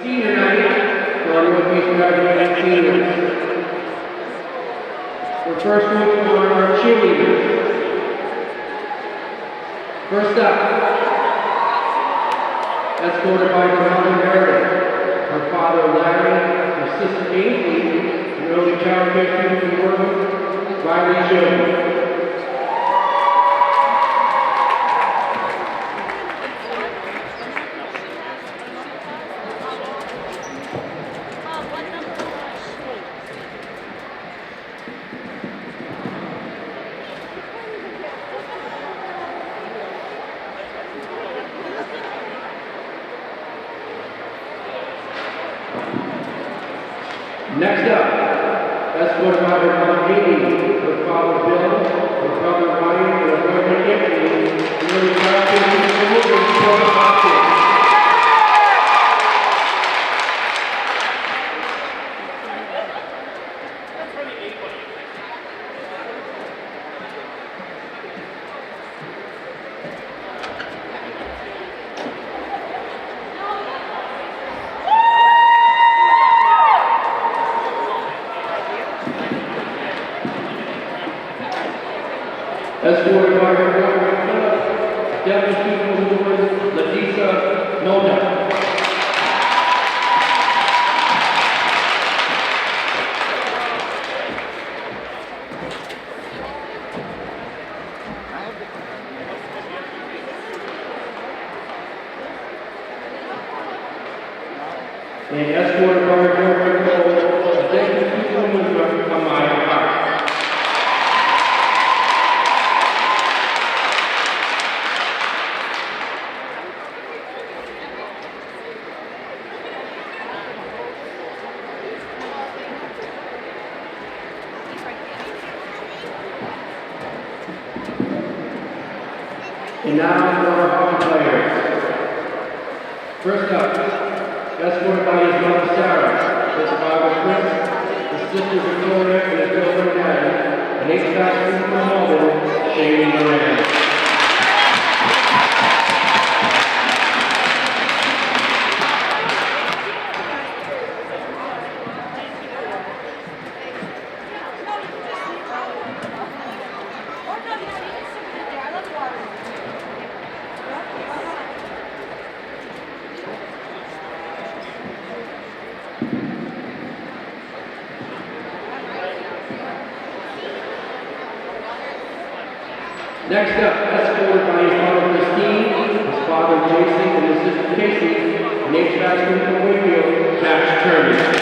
Senior night for our Northeast graduating seniors. The first group are our cheerleaders. First up, escorted by her mother Everett, her father Larry, her sister Amy, and early child care student and worker Riley Jones. Next up, escorted by her mother Amy, her father Bill, her brother Ryan, and her boyfriend Anthony, and early child care student and worker Varsity. Escorted by her boyfriend Philip, deputy superintendent Ladisa Noda. And escorted by her boyfriend Philip, deputy superintendent Amaya Hart. And now for our hockey players. First up, escorted by his mother Sarah, his father Chris, his sister Victoria, and his girlfriend Patty, and HVAC student from Melbourne, Shane Moran. Next up, escorted by his mother Christine, his father Jason, and his sister Casey, and HVAC student from Wakefield, Cash Turner.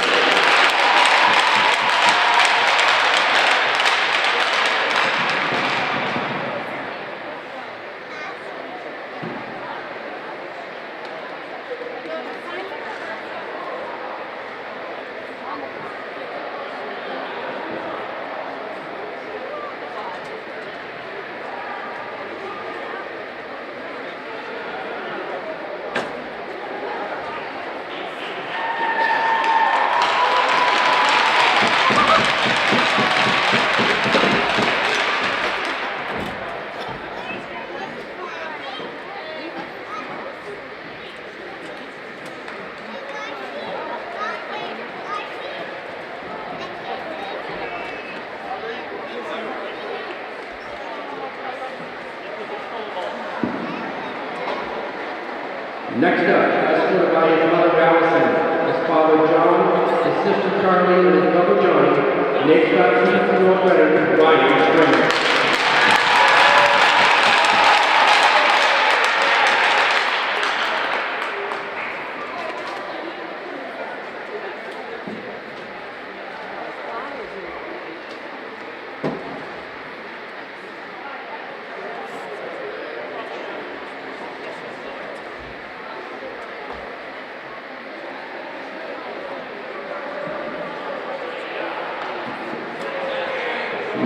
Next up, escorted by his mother Allison, his father John, his sister Carly, and his brother Johnny, and HVAC student from North Reading, Ryan Springer.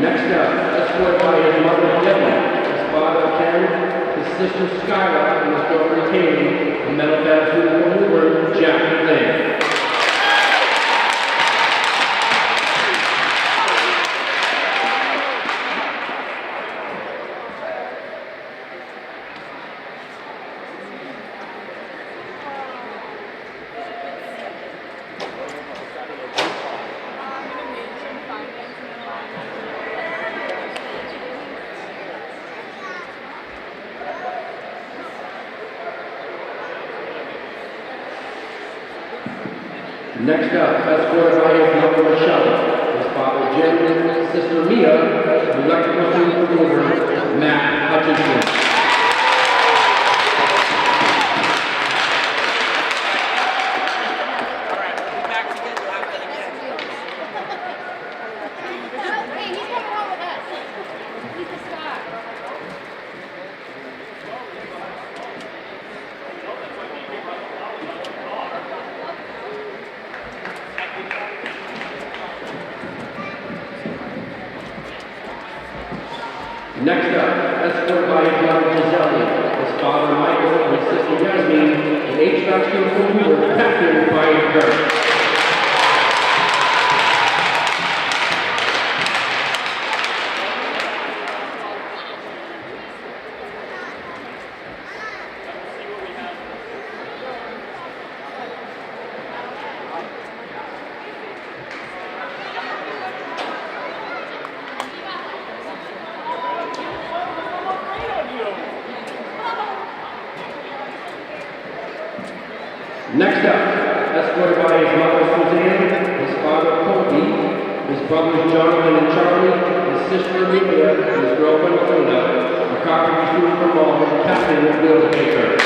Next up, escorted by his mother Debbie, his father Ken, his sister Skylar, and his daughter Katie, and metal fab student from Woodward, Jack Lane. Next up, escorted by his mother Moschella, his father Jim, sister Mia, electrical supervisor Matt Hutchinson. Next up, escorted by his mother Giselle, his father Michael, and his sister Yasmin, an HVAC supervisor Captain Brian Kirk. Next up, escorted by his mother Suzanne, his father Colby, his brothers Jonathan and Charlie, his sister Amelia, and his girlfriend Linda, a carpentry student from Malden, Captain of Bill Baker.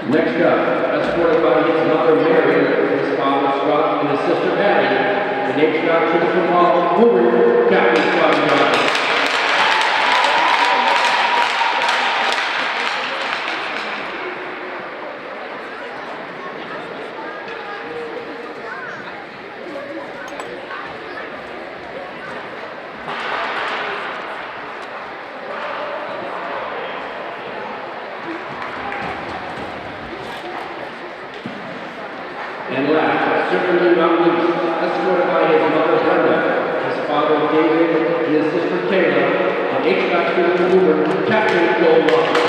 Next up, escorted by his mother Mary, his father Scott, and his sister Addie, an HVAC trooper from Hoover, Captain Scott Johnson. And last, certainly not least, escorted by his mother Brenda, his father David, and his sister Kayla, an HVAC student from Hoover, Captain Joel Walker.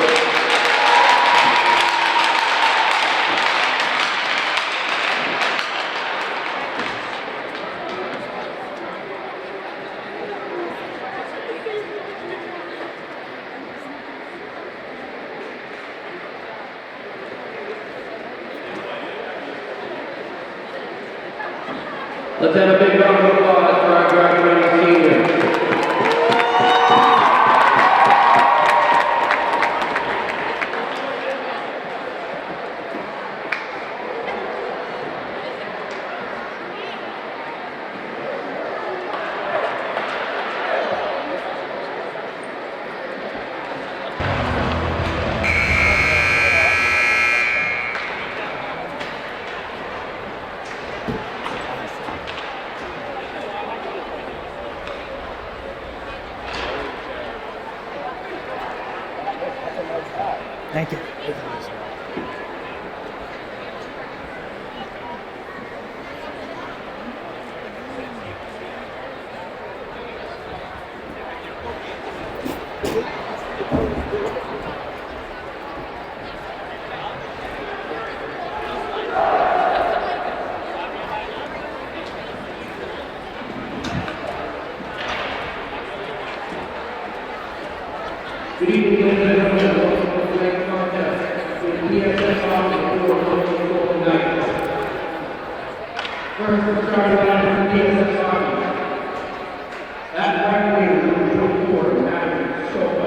Let's have a big round of applause for our graduating seniors. Thank you. Good evening, ladies and gentlemen. Welcome to tonight's contest with ESS Saugus for tonight. First, we're starting line from ESS Saugus. At right wing, number 24, Matt Sopa.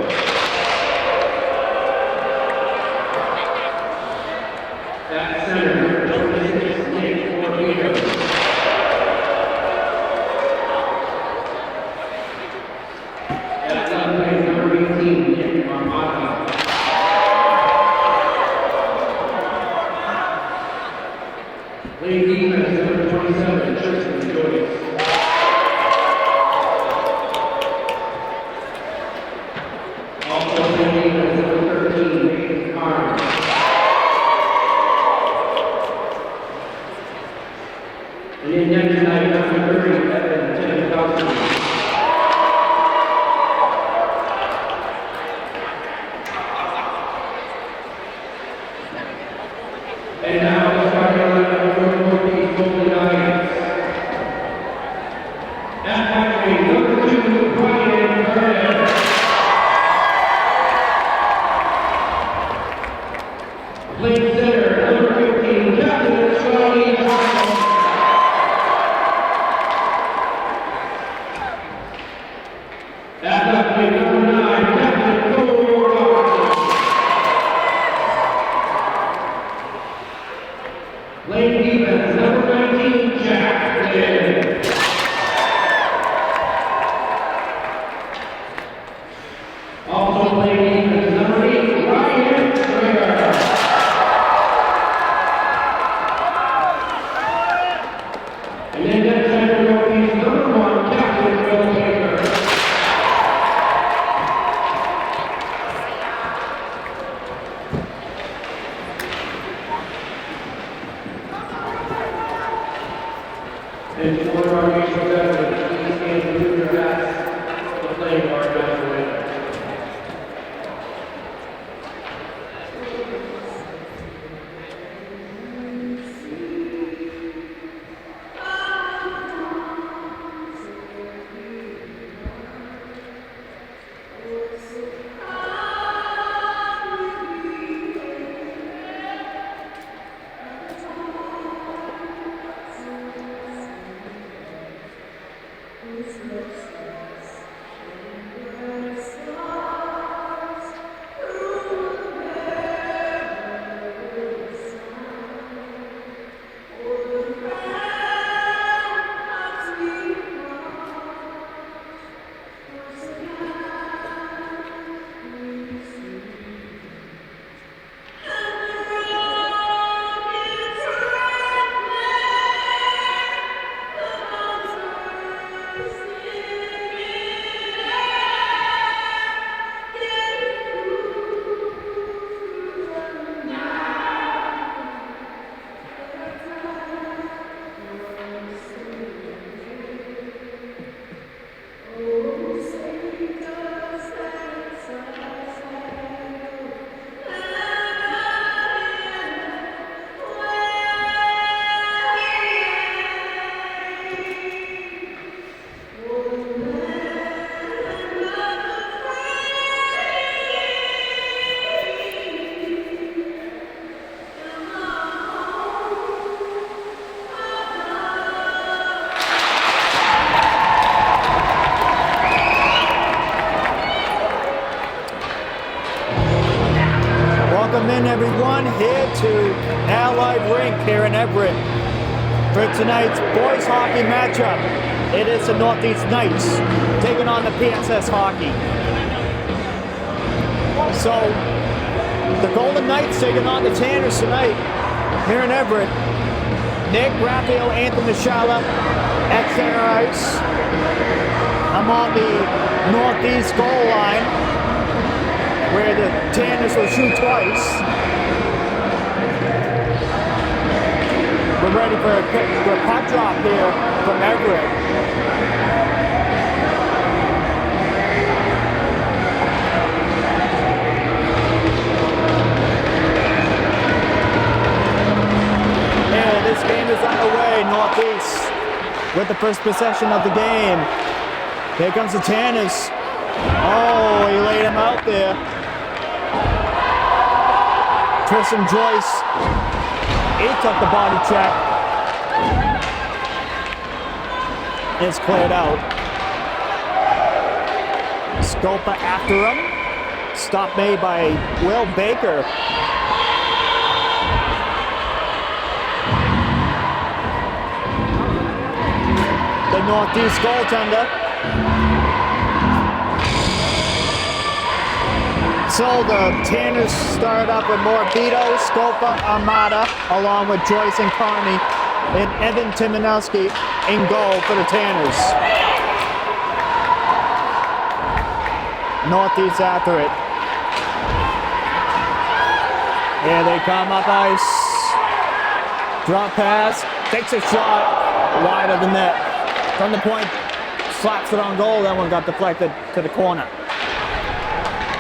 At center, number 26, Nick Orvino. Playing defense, number 27, Tristan Joyce. net tonight, number 30, Everett. And now, the starting lineup for Northeast Golden Knights. At Patrick, number 2, Brian Everett. Playing center, number 15, Captain Saugus. At left wing, number 9, Captain Saugus. Playing defense, number 19, Jack Flynn. Also playing defense, number 8, Ryan Stringer. And then net center Northeast, number 1, Captain Will Baker. And for our mutual benefit, please stand and move your hats to play our best winner. Welcome in, everyone, here to Allied Rink here in Everett for tonight's boys hockey matchup. It is the Northeast Knights taking on the PSS Hockey. So, the Golden Knights taking on the Tanners tonight here in Everett. Nick, Graffeo, Anthony Moschella at center ice. I'm on the Northeast goal line, where the Tanners will shoot twice. We're ready for a puck drop here from Everett. And this game is underway, Northeast, with the first possession of the game. Here comes the Tanners. Oh, he laid him out there. Tristan Joyce, he took the body check. It's cleared out. Scopa after him. Stop made by Will Baker. The Northeast goaltender. So the Tanners start up with Morbido, Scopa, Armada, along with Joyce and Carney, and Evan Timanowski in goal for the Tanners. Northeast after it. Here they come up ice. Drop pass, takes a shot. wide of the net. From the point, slaps it on goal. That one got deflected to the corner.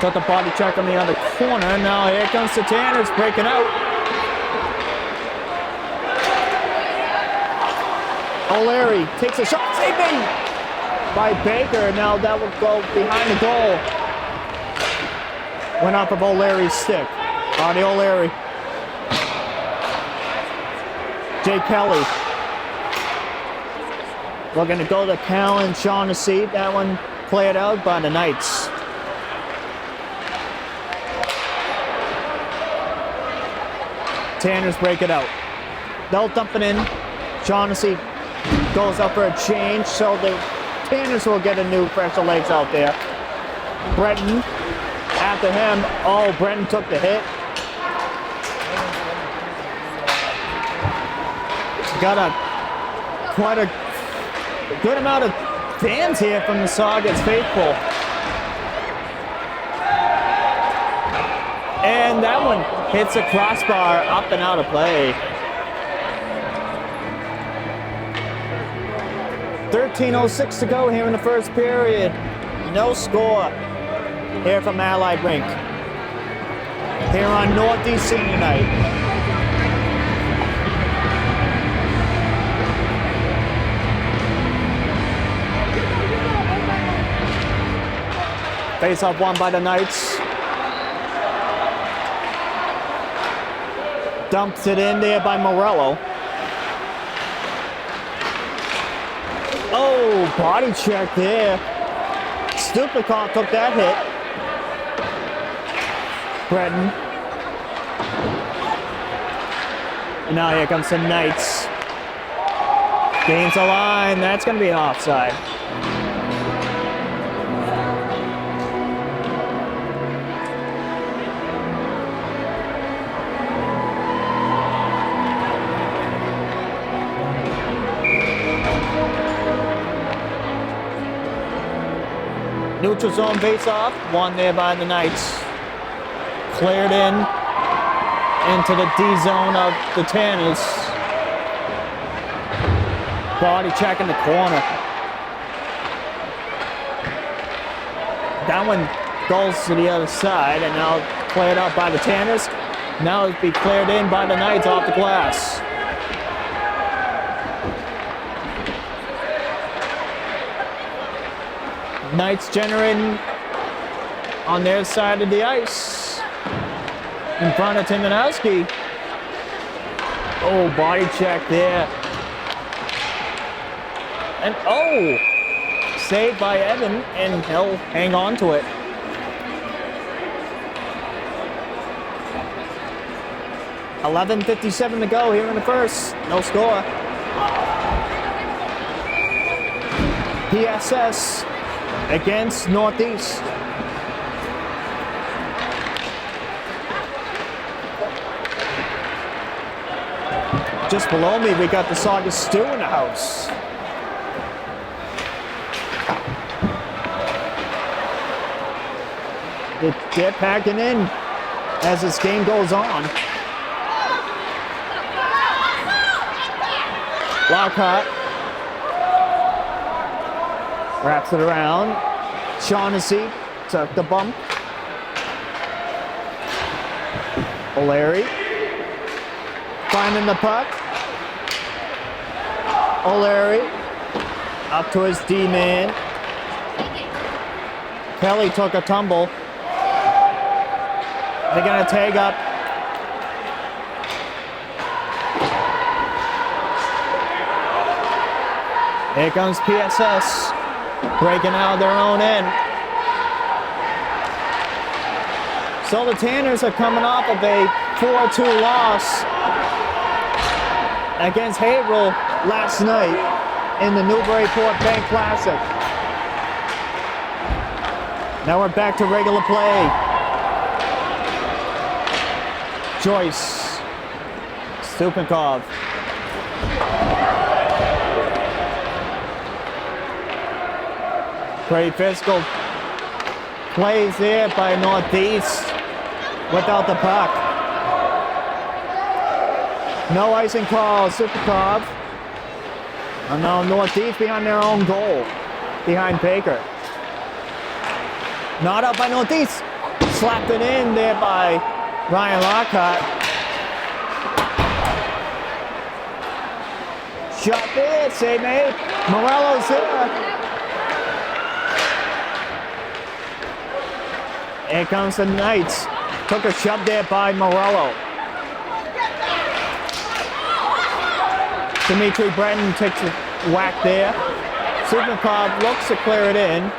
Took the body check on the other corner. Now here comes the Tanners breaking out. O'Leary takes a shot. Saving by Baker. Now that will go behind the goal. Went off of O'Leary's stick. Artie O'Leary. Jay Kelly. Looking to go to Callan Shaughnessy. That one played out by the Knights. Tanners break it out. They'll dump it in. Shaughnessy goes up for a change, so the Tanners will get a new fresh legs out there. Breton after him. Oh, Breton took the hit. Got quite a good amount of fans here from the Saugus faithful. And that one hits a crossbar up and out of play. 13:06 to go here in the first period. No score here from Allied Rink. Here on Northeast Senior Night. Face-off won by the Knights. Dumps it in there by Morello. Oh, body check there. Stupicon took that hit. Breton. And now here comes the Knights. Gains the line. That's going to be an offside. Neutral zone face-off, won there by the Knights. Cleared into the D zone of the Tanners. Body check in the corner. That one goes to the other side, and now cleared out by the Tanners. Now it'll be cleared in by the Knights off the glass. Knights generating on their side of the ice. In front of Timonowski. Oh, body check there. And oh, saved by Evan, and he'll hang on to it. $11:57 to go here in the first. No score. PSS against Northeast. Just below me, we got the Saugus Stew in the house. They're packing in as this game goes on. Lockhart wraps it around. Shaughnessy took the bump. O'Leary finding the puck. O'Leary up to his D-man. Kelly took a tumble. They're gonna tag up. Here comes PSS. Breaking out of their own end. So the Tanners are coming off of a 4-2 loss against Haverhill last night in the Newburyport Bank Classic. Now we're back to regular play. Joyce. Stupinkov. Great physical plays there by Northeast without the puck. No icing call. Stupinkov And now Northeast behind their own goal. Behind Baker. Not up by Northeast. Slapped it in there by Ryan Lockhart. Shot there, save made. Morello's there. Here comes the Knights. Took a shove there by Morello. Dimitri Breton takes a whack there. Sudnikov looks to clear it in.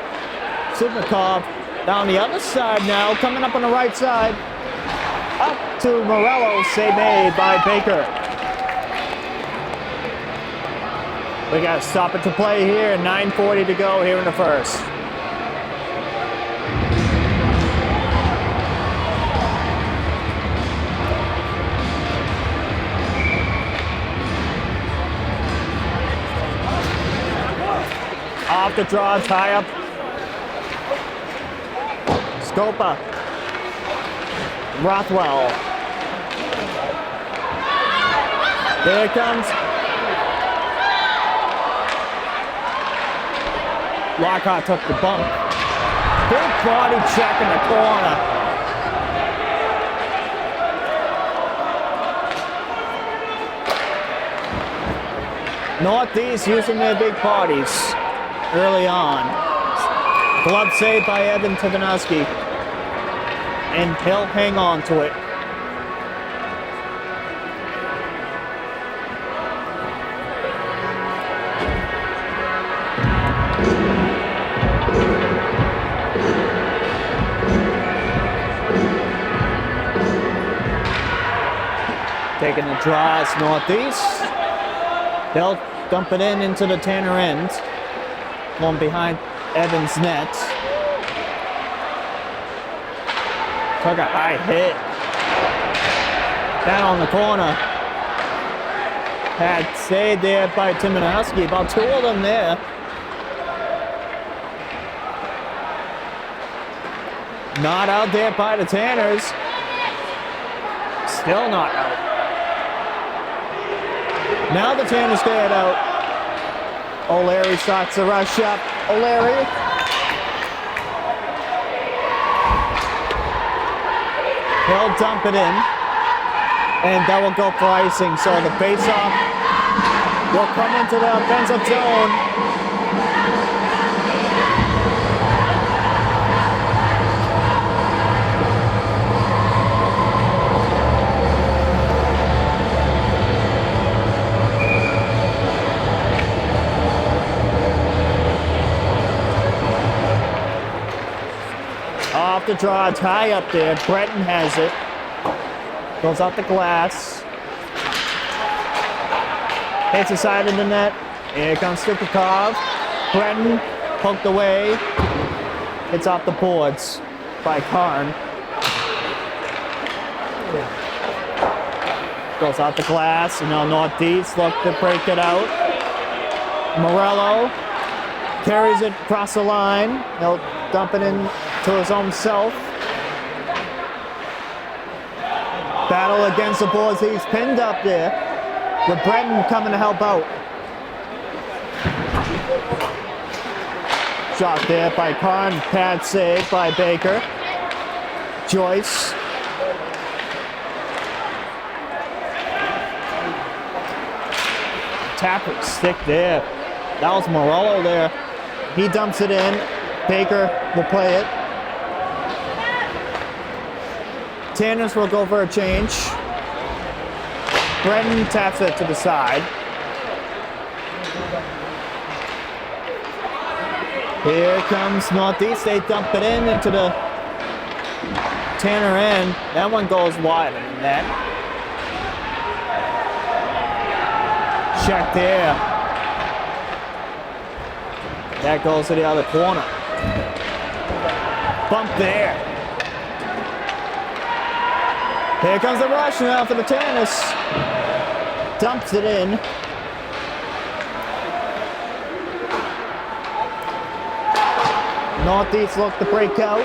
Sudnikov down the other side now, coming up on the right side. Up to Morello, save made by Baker. We got to stop it to play here, 9:40 to go here in the first. Off the draw, tie up. Scopa. Rothwell. There it comes. Lockhart took the bump. Big body check in the corner. Northeast using their big bodies early on. Glove save by Evan Tivanowski. And he'll hang on to it. Taking the draw, it's Northeast. They'll dump it into the Tanner end. Going behind Evans' net. Took a high hit. Down on the corner. Had saved there by Timanowski. About two of them there. Not out there by the Tanners. Still not out. Now the Tanners get out. O'Leary starts the rush up. O'Leary. He'll dump it in. And that will go for icing. So the face-off will come into the offensive zone. Off the draw, tie up there. Breton has it. Goes off the glass. Hits the side of the net. Here comes Stukakov. Breton poked away. Hits off the boards by Karn. Goes off the glass. And now Northeast look to break it out. Morello carries it across the line. He'll dump it in to his own self. Battle against the boards. He's pinned up there. With Breton coming to help out. Shot there by Karn. Pad save by Baker. Joyce. Tapper stick there. That was Morello there. He dumps it in. Baker will play it. Tanners will go for a change. Breton taps it to the side. Here comes Northeast. They dump it into the Tanner end. That one goes wide in that. Check there. That goes to the other corner. Bump there. Here comes the rush now for the Tanners. Dumps it in. Northeast look to break out.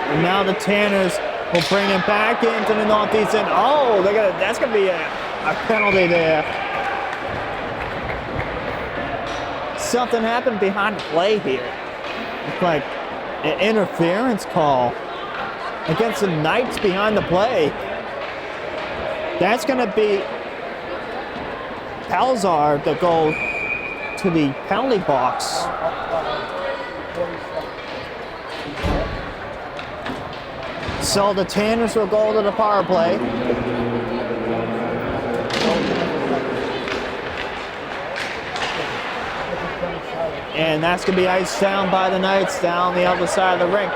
And now the Tanners will bring it back into the Northeast end. Oh, that's going to be a penalty there. something happened behind the play here. It's like an interference call against the Knights behind the play. That's going to be Palzar to go to the penalty box. So the Tanners will go to the power play. And that's going to be iced down by the Knights down the other side of the rink.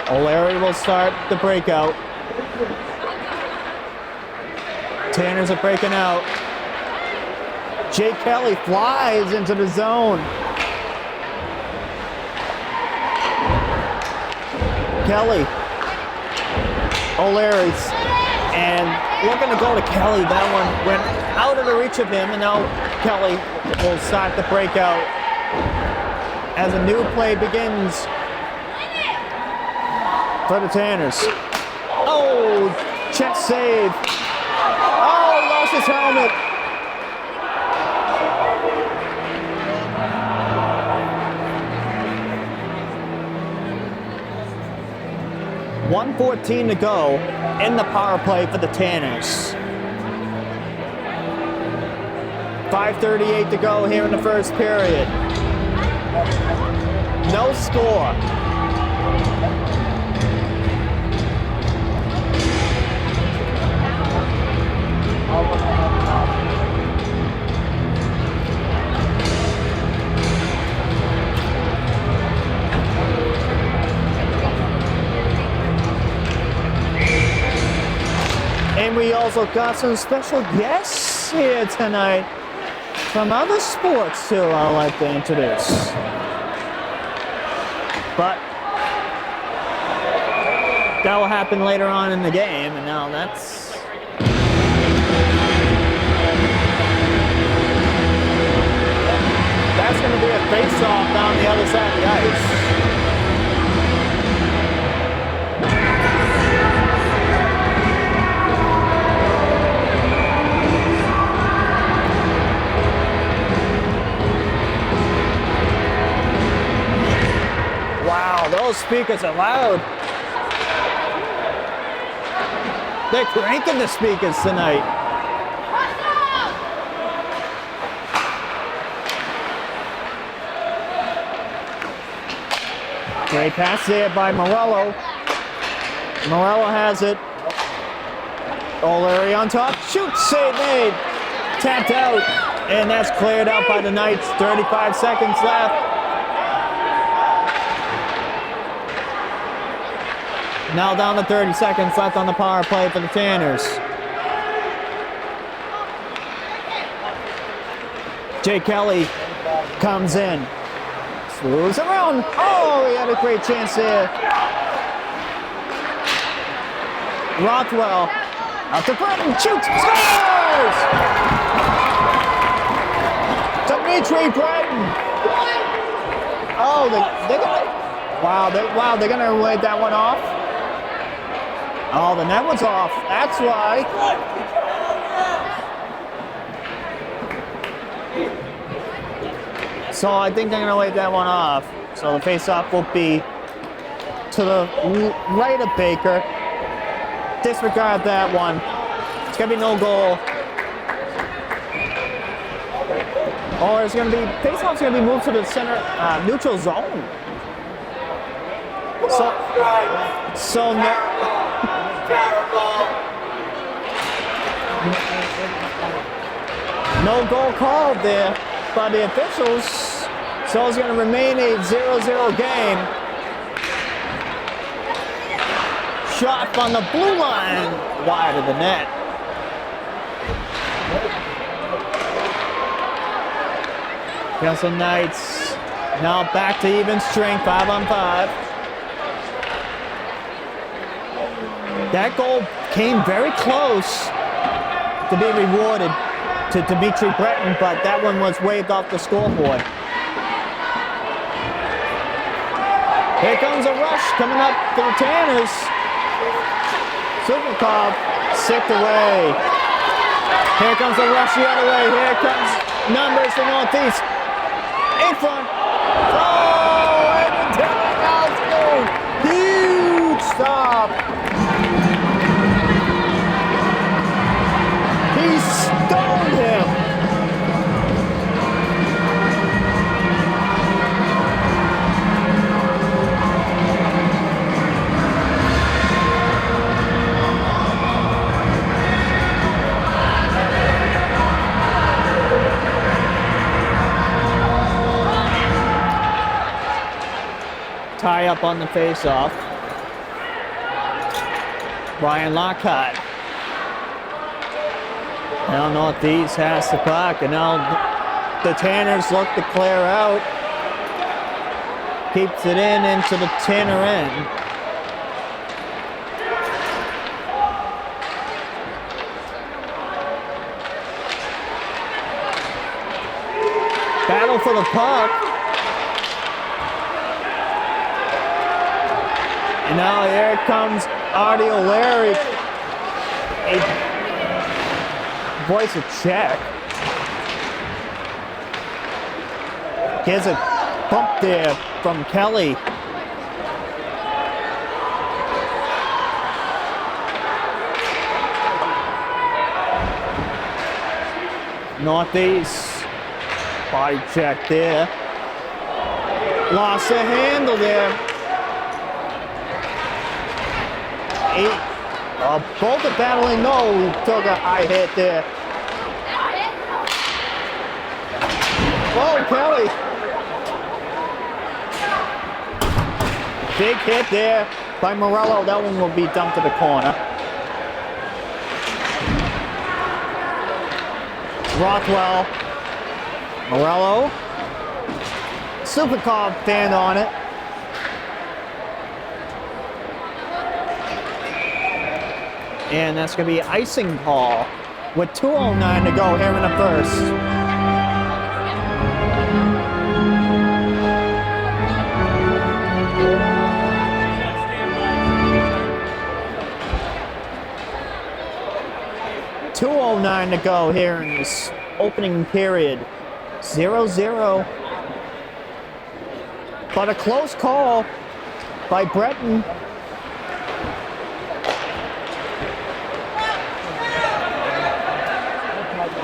O'Leary will start the breakout. Tanners are breaking out. Jake Kelly flies into the zone. Kelly. O'Leary's. And looking to go to Kelly. That one went out of the reach of him, and now Kelly will start the breakout as a new play begins for the Tanners. Oh, check save. Oh, he lost his helmet. .114 to go in the power play for the Tanners. 5:38 to go here in the first period. No score. And we also got some special guests here tonight from other sports too, I'd like to introduce. But that will happen later on in the game, and now that's going to be a face-off down the other side of the ice. Wow, those speakers are loud. They're cranking the speakers tonight. Great pass there by Morello. Morello has it. O'Leary on top. Shoot, save made. Tapped out. And that's cleared out by the Knights. 35 seconds left. Now down to 30 seconds left on the power play for the Tanners. Jay Kelly comes in. Moves around. Oh, he had a great chance there. Rothwell out to Breton. Shoots. Scores! Dimitri Breton. Oh, they're gonna. Wow, they're gonna wave that one off. Oh, the net was off. That's why. So I think they're going to wave that one off. So the face-off will be to the right of Baker. Disregard that one. It's going to be no goal. Or it's going to be, face-off's going to be moved to the center, neutral zone. So no goal called there by the officials, so it's going to remain a 0-0 game. Shot from the blue line, wide of the net. Castle Knights now back to even strength, 5-on-5. That goal came very close to be rewarded to Dimitri Breton, but that one was waved off the scoreboard. Here comes a rush coming up for the Tanners. Superkov sicked away. Here comes the rush the other way. Here comes numbers for Northeast. In front. Oh, and the huge stop. He stoned him. Tie up on the face-off. Brian Lockhart. Now Northeast has the puck, and now the Tanners look to clear out. Keeps it into the Tanner end. Battle for the puck. And now here comes Artie O'Leary. A voice of check. Gets a bump there from Kelly. Northeast. Body check there. Lost the handle there. Both are battling. No, he took a high hit there. Oh, Kelly. Big hit there by Morello. That one will be dumped to the corner. Rothwell. Morello. Supercop stand on it. And that's going to be icing call with 2:09 to go here in the first. .209 to go here in this opening period. 0-0. But a close call by Breton.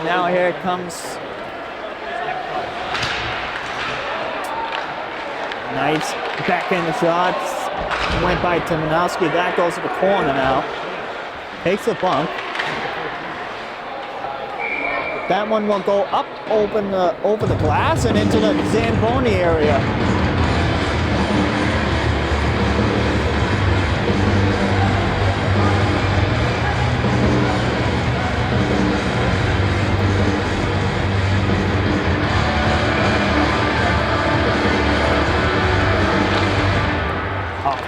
Now here it comes. Nice backhand shots. Went by Timanowski. That goes to the corner now. Takes a bump. That one will go up over the glass and into the Zamboni area.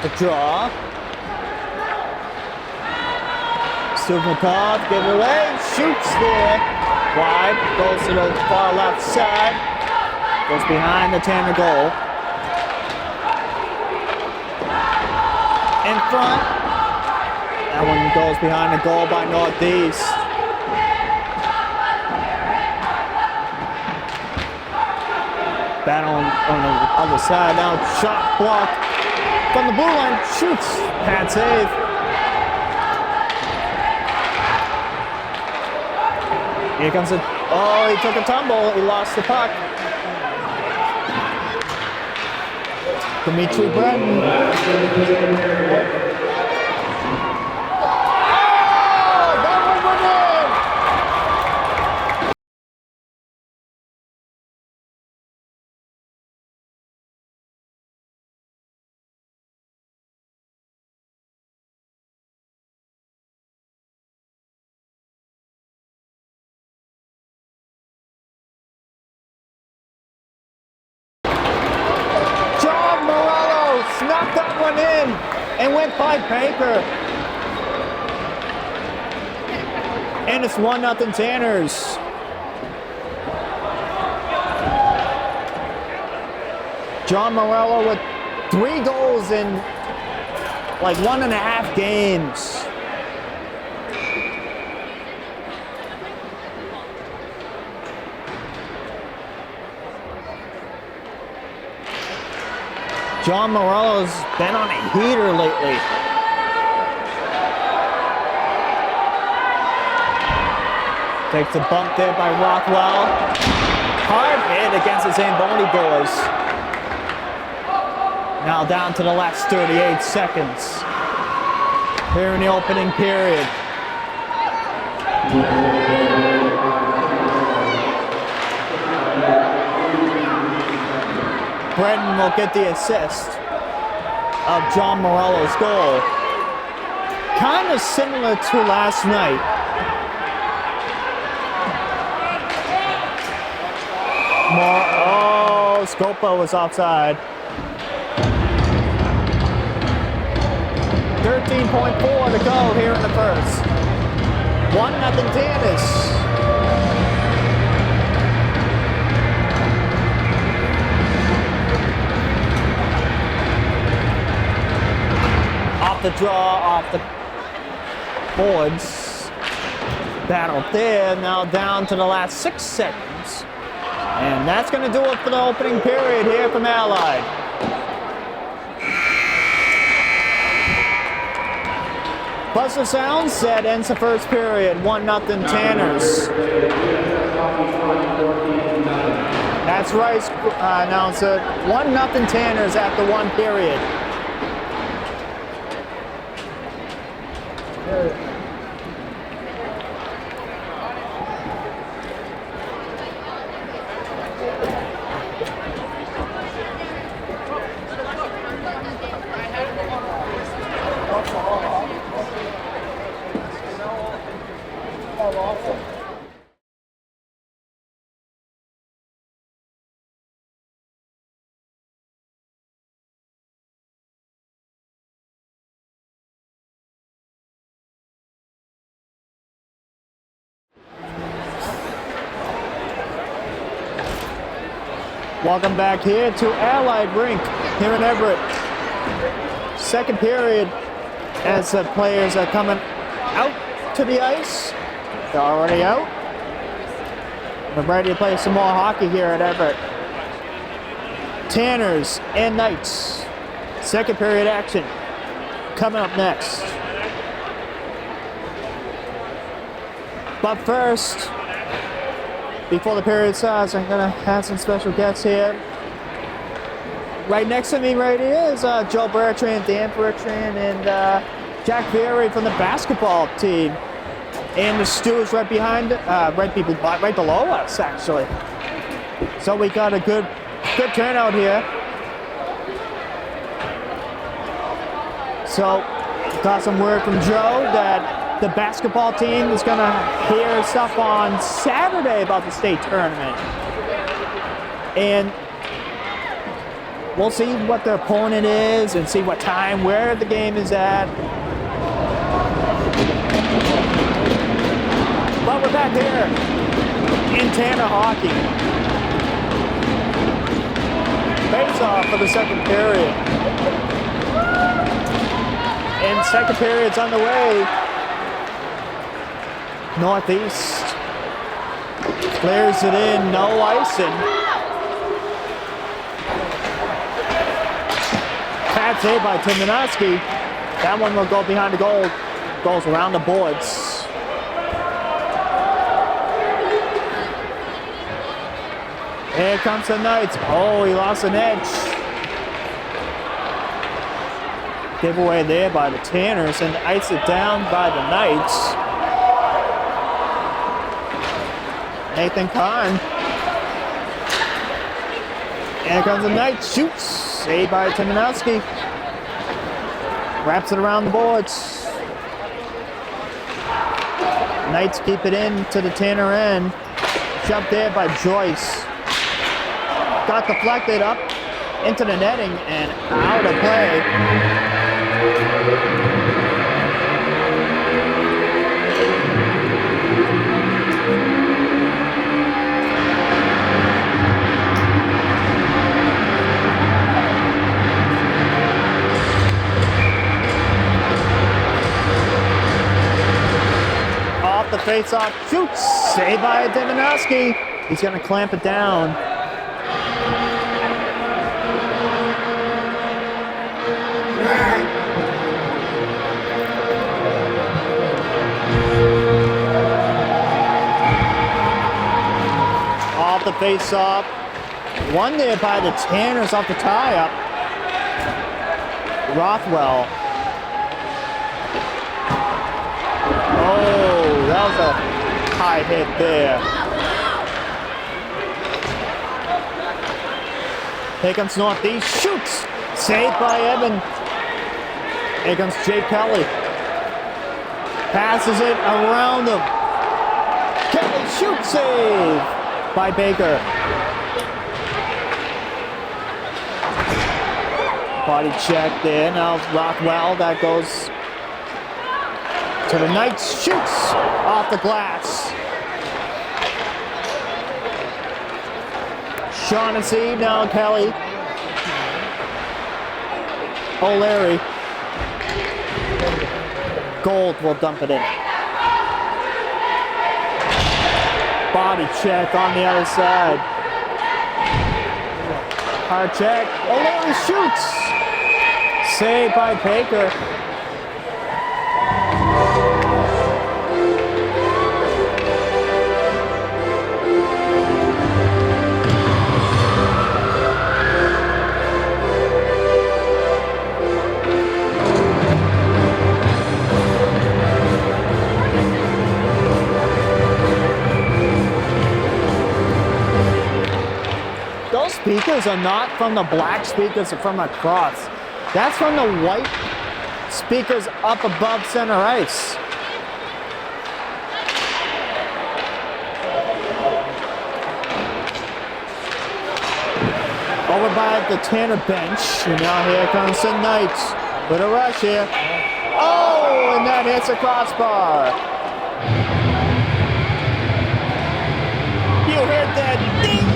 The draw. Suvnikov, give it away, shoots there. Wide, goes to the far left side. Goes behind the Tanner goal. In front. That one goes behind the goal by Northeast. Battle on the other side now. Shot blocked. From the blue line, shoots. Pad save. Here comes it. Oh, he took a tumble. He lost the puck. Dimitri Breton. Oh, that one went in. Snuck that one in and went by Baker. And it's 1-0 Tanners. John Morello with 3 goals in like 1.5 games. John Morello's been on a heater lately. Takes a bump there by Rockwell. Hard hit against the Zamboni boys. Now down to the last 38 seconds. Here in the opening period. Brendan will get the assist of John Morello's goal. Kind of similar to last night. Oh, Scopo was offside. 13.4 to go here in the first. 1-0 Tannis. Off the draw, off the boards. Battle there, now down to the last 6 seconds. And that's going to do it for the opening period here from Allied. Buzzer sounds, that ends the first period. 1-0 Tanners. That's right, announcer. 1-0 Tanners after 1 period. Welcome back here to Allied Rink here in Everett. Second period as the players are coming out to the ice. They're already out. We're ready to play some more hockey here at Everett. Tanners and Knights. Second period action coming up next. But first, before the period starts, I'm gonna have some special guests here. Right next to me right here is Joe Bertrand, Dan Bertrand, and Jack Berry from the basketball team. And the Stu is right behind, right below us actually. So we got a good turnout here. So got some word from Joe that the basketball team is gonna hear stuff on Saturday about the state tournament. And we'll see what their opponent is and see what time, where the game is at. But we're back here in Tanner hockey. Face off for the second period. And second period's underway. Northeast clears it in, no icing. Pat saved by Timanowski. That one will go behind the goal. Goes around the boards. Here comes the Knights. Oh, he lost an edge. Giveaway there by the Tanners and ice it down by the Knights. Nathan Kahn. Here comes the Knight. Shoots. Saved by Timanowski. Wraps it around the boards. Knights keep it in to the Tanner end. Shot there by Joyce. Got deflected up into the netting and out of play. The face-off shoots, saved by Timanowski. He's going to clamp it down. face-off. One there by the Tanners off the tie-up. Rothwell. Oh, that was a high hit there. Here comes Northeast, shoots! Saved by Evan. Here comes Jay Kelly. Passes it around him. Kelly shoots, save by Baker. Body check there. Now Rothwell, that goes to the Knights. Shoots off the glass. Shaughnessy, now Kelly. O'Leary. Gold will dump it in. Body check on the other side. Hard check. O'Leary shoots. Saved by Baker. Those speakers are not from the black speakers, they're from across. That's from the white speakers up above center ice. Over by the Tanner bench. And now here comes the Knights with a rush here. Oh, and that hits the crossbar. You heard that ding.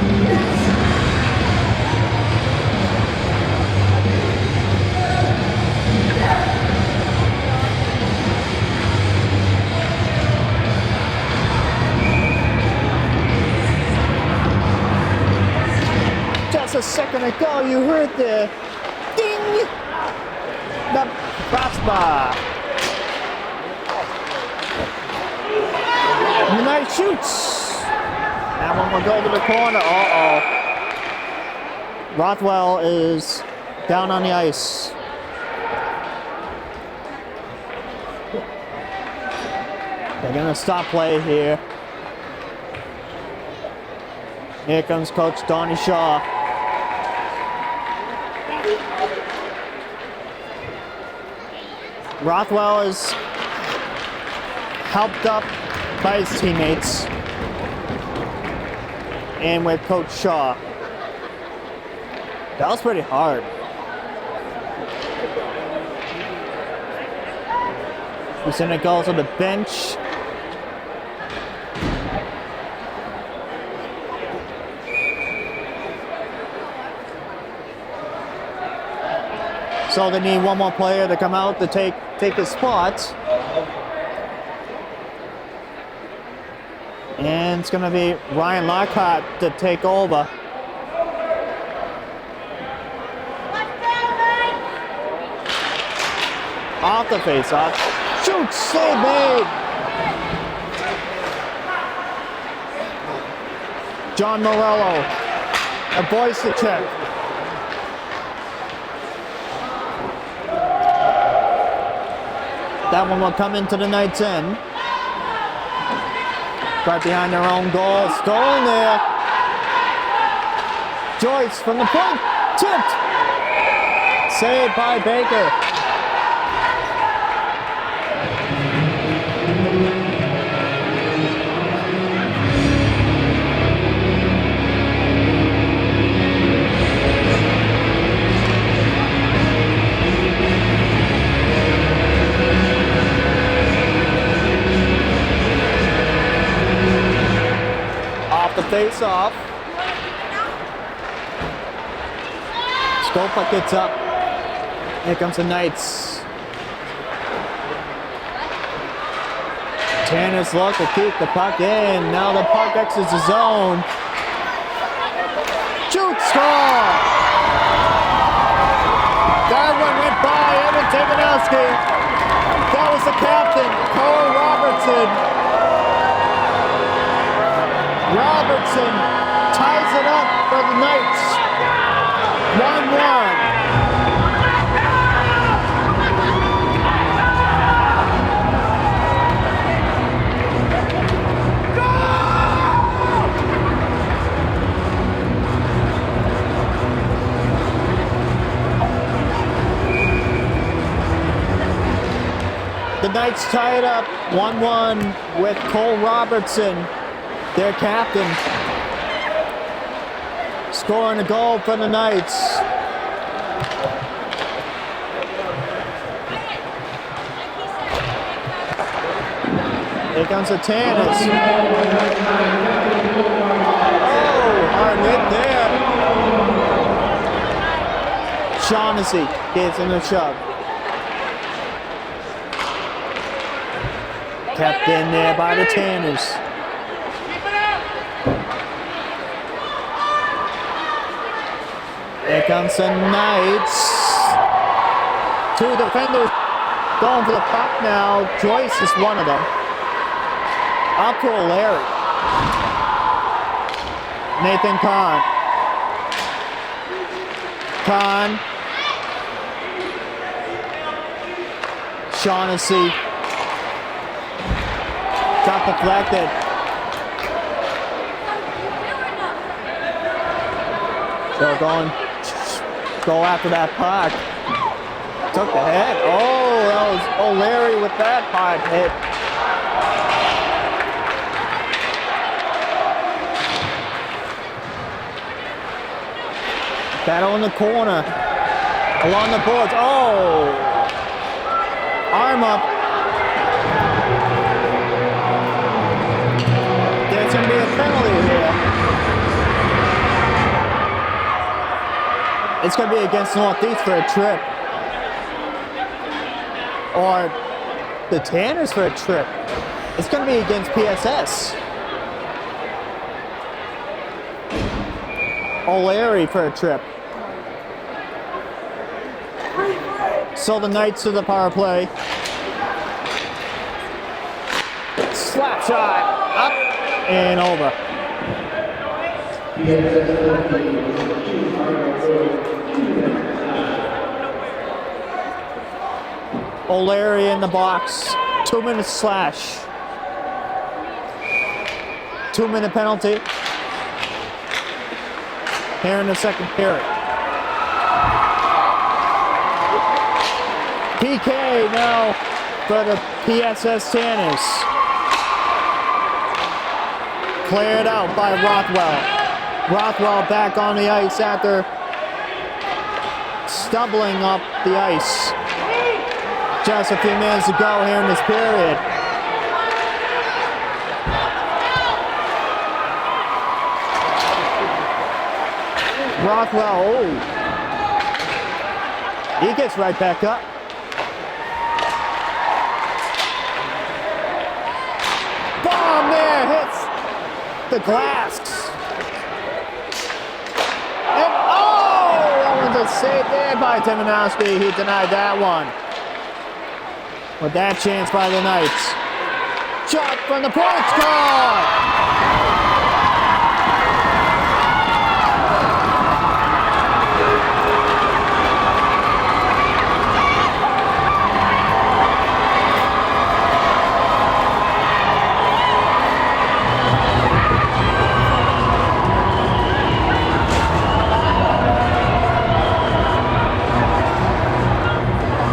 Just a second ago, you heard the ding, the crossbar. And the Knight shoots. That one will go to the corner. Uh-oh. Rothwell is down on the ice. They're gonna stop play here. Here comes Coach Donnie Shaw. Rothwell is helped up by his teammates and with Coach Shaw. That was pretty hard. He's gonna go to the bench. So they need one more player to come out to take his spot. And it's gonna be Ryan Lockhart to take over. Off the face-off. Shoots, save made. John Morello avoids the check. That one will come into the Knights' end. Right behind their own goal. Stolen there. Joyce from the point. Tipped. Saved by Baker. The face-off. Scopa gets up. Here comes the Knights. Tanner's look to keep the puck in. Now the puck exits the zone. Shoot, score! That one went by Evan Timanowski. That was the captain, Cole Robertson. Robertson ties The Knights tied up 1-1 with Cole Robertson, their captain, scoring a goal for the Knights. Here comes the Tanners. Oh, hard hit there. Shaughnessy gets in the shove. Kept in there by the Tanners. Here comes the Knights. Two defenders going for the puck now. Joyce is one of them. Up to O'Leary. Nathan Kahn. Kahn. Shaughnessy. Got deflected. They're going go after that puck. Took the hit. Oh, that was O'Leary with that hard hit. Battle in the corner. Along the boards. Oh! Arm up. There's going to be a penalty here. It's going to be against Northeast for a trip. Or the Tanners for a trip. It's going to be against PSS. O'Leary for a trip. So the Knights to the power play. Slap shot. Up and over. O'Leary in the box. 2-minute slash. 2-minute penalty. Here in the second period. PK now for the PSS Tanners. Cleared out by Rothwell. Rothwell back on the ice after stumbling up the ice. Just a few minutes to go here in this period. Rothwell, oh. He gets right back up. Bomb there, hits the glass. And oh, that was a save there by Timanowski. He denied that one. With that chance by the Knights. Shot from the point, score!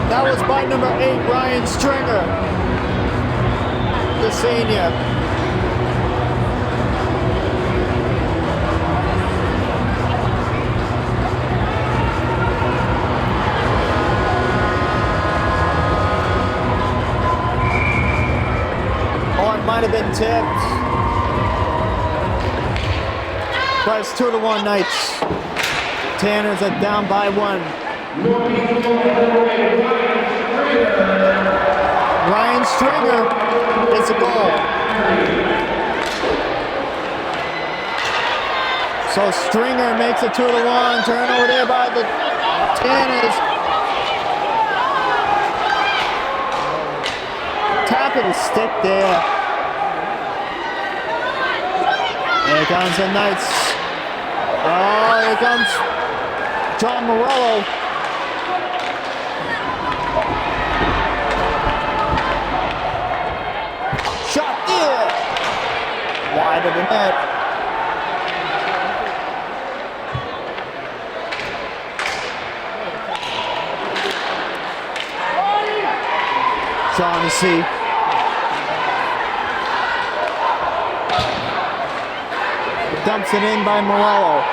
That was by number 8, Ryan Stringer, the senior. Oh, it might have been tipped. But it's 2-1 Knights. Tanners are down by 1. Ryan Stringer is a goal. So Stringer makes it 2-1. Turnover there by the Tanners. Tap of the stick there. Here comes the Knights. Oh, here comes John Morello. Shot there. Wide of the net. Shaughnessy. Dumps it in by Morello.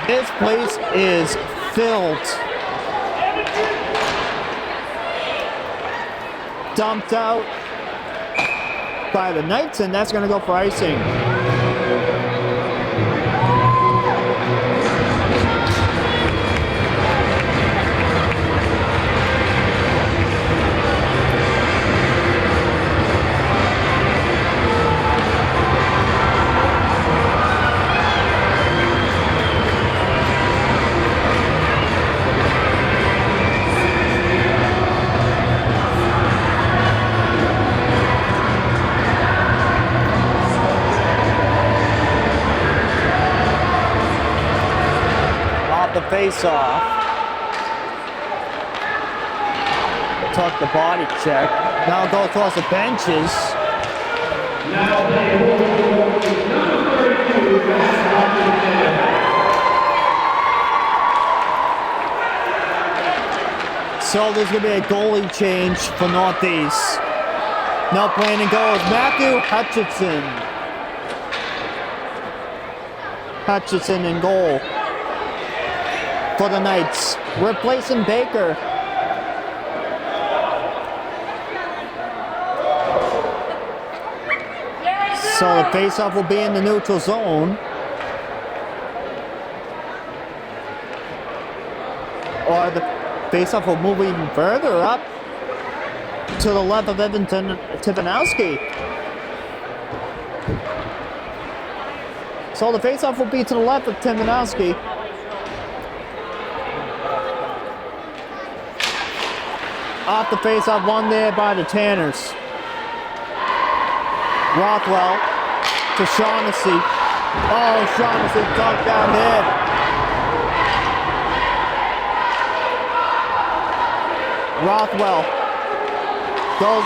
This place is filled. Dumped out by the Knights, and that's going to go for icing. Face off. Took the body check. Now go towards the benches. So there's going to be a goalie change for Northeast. Now playing in goal is Matthew Hutchinson. Hutchinson in goal for the Knights, replacing Baker. So the faceoff will be in the neutral zone. Or the faceoff will move even further up to the left of Evan Tifanowski. So the faceoff will be to the left of Tifanowski. Off the face-off, one there by the Tanners. Rothwell to Shaughnessy. Oh, Shaughnessy dunked that hit. Rothwell goes,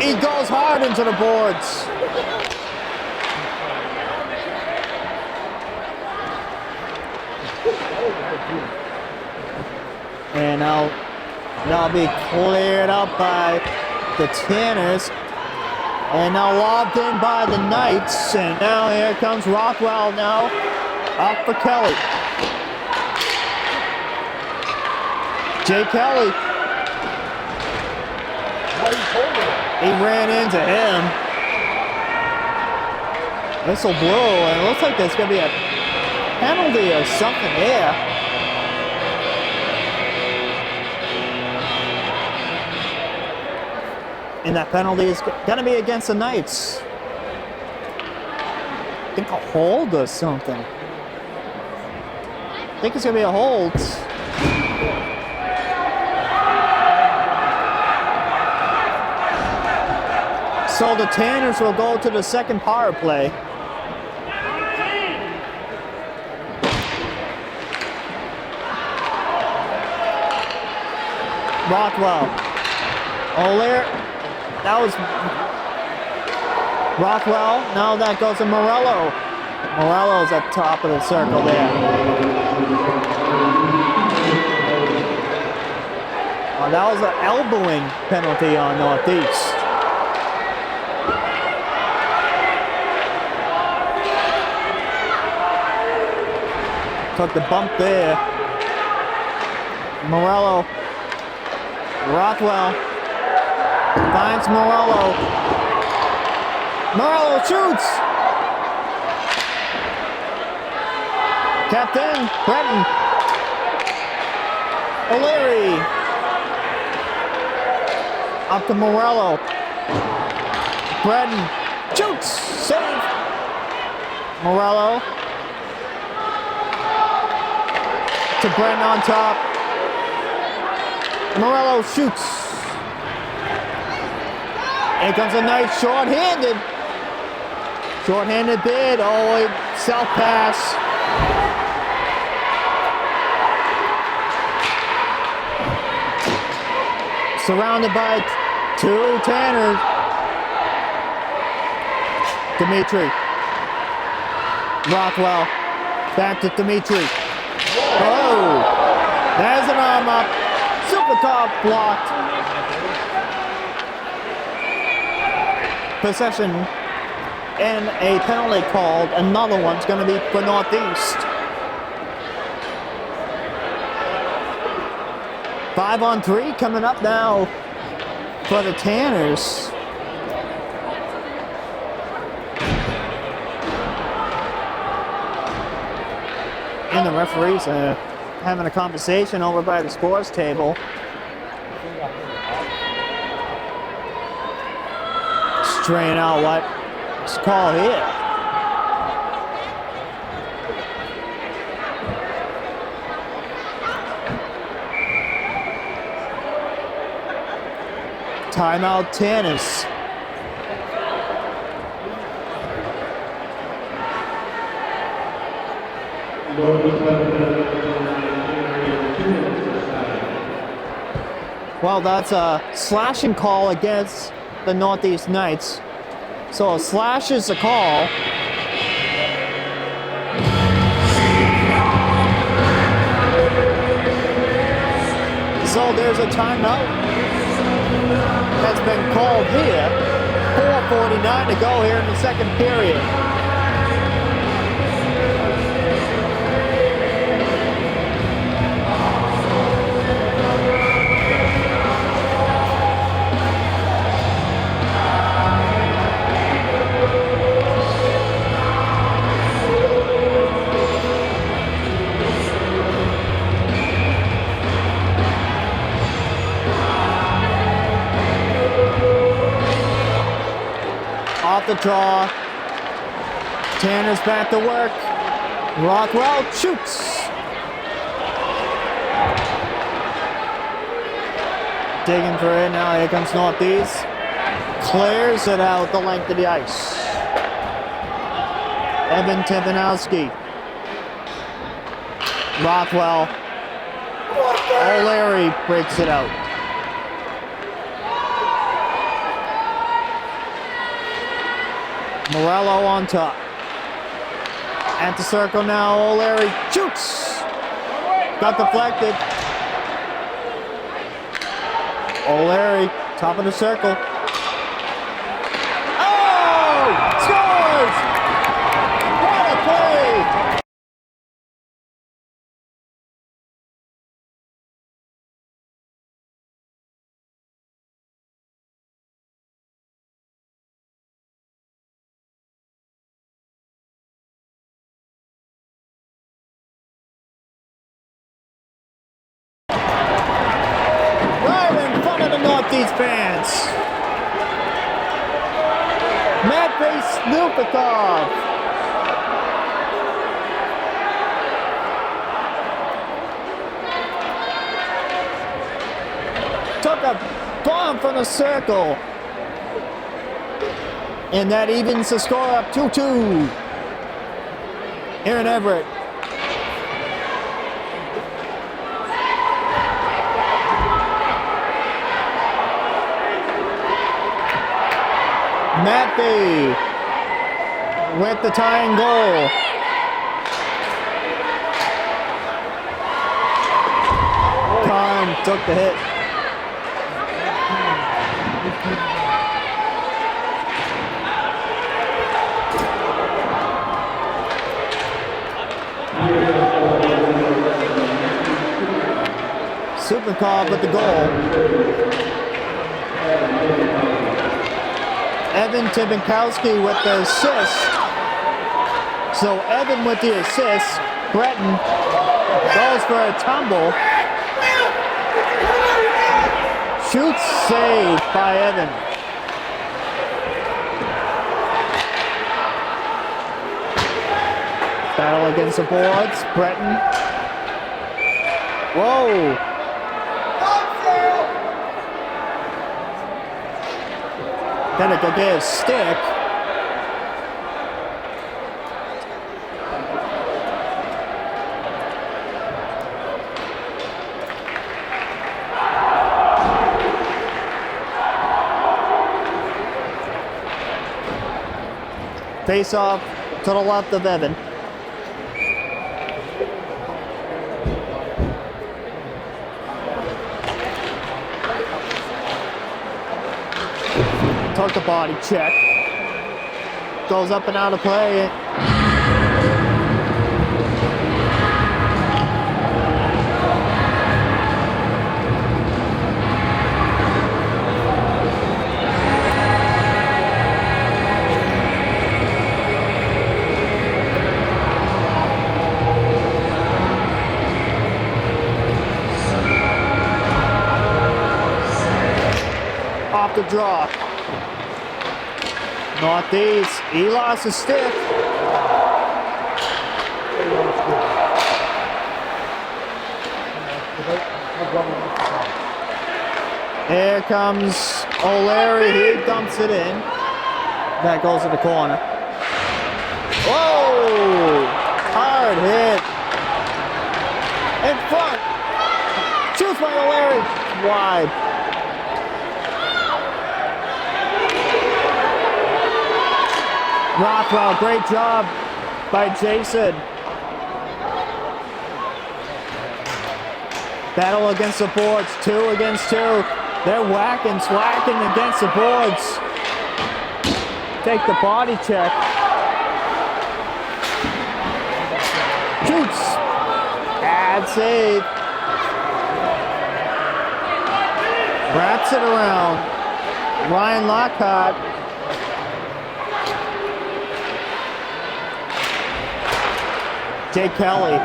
he goes hard into the boards. And now be cleared up by the Tanners. And now lobbed in by the Knights. And now here comes Rothwell now. Up for Kelly. Jay Kelly. He ran into him. Whistle blew, and it looks like there's going to be a penalty or something here. And that penalty is going to be against the Knights. I think a hold or something. I think it's going to be a hold. So the Tanners will go to the second power play. Rothwell. O'Leary. That was Rothwell. Now that goes to Morello. Morello's at top of the circle there. Oh, that was an elbowing penalty on Northeast. Took the bump there. Morello. Rothwell finds Morello. Morello shoots. Captain Breton. O'Leary. Up to Morello. Breton shoots. Save. Morello. To Breton on top. Morello shoots. Here comes a nice short-handed. Short-handed bid. Oh, self pass. Surrounded by two Tanners. Dimitri. Rothwell Back to Dimitri. Oh! There's an arm up. Super top blocked. Possession and a penalty called. Another one's going to be for Northeast. 5-on-3 coming up now for the Tanners. And the referees having a conversation over by the scores table. Straighten out what's called here. Timeout Tanners. Well, that's a slashing call against the Northeast Knights. So a slash is a call. So there's a timeout that's been called here. 4:49 to go here in the second period. Off the draw. Tanner's back to work. Rockwell shoots. Digging for it now. Here comes Northeast. Clears it out the length of the ice. Evan Tibanowski. Rockwell. O'Leary breaks it out. Morello on top. At the circle now, O'Leary shoots. Got deflected. O'Leary, top of the circle. Oh! Scores! What a play! Northeast fans. Matvey Snupikov. Took a bomb from the circle. And that evens the score up 2-2. Here in Everett. Matvey with the tying goal. Kahn took the hit. Supercop with the goal. Evan Tibankowski with the assist. So Evan with the assist. Breton goes for a tumble. Shoots saved by Evan. Battle against the boards. Breton. Whoa. Then it could get a stick. Face off to the left of Evan. Took the body check. Goes up and out of play. Off the draw. Northeast, he lost his stick. Here comes O'Leary, he dumps it in. That goes to the corner. Whoa! Hard hit. In front. Shoots by O'Leary. Wide. Rothwell, great job by Jason. Battle against the boards, 2 against 2. They're whacking, swacking against the boards. Take the body check. Shoots. Bad save. Wraps it around. Ryan Lockhart. Jay Kelly,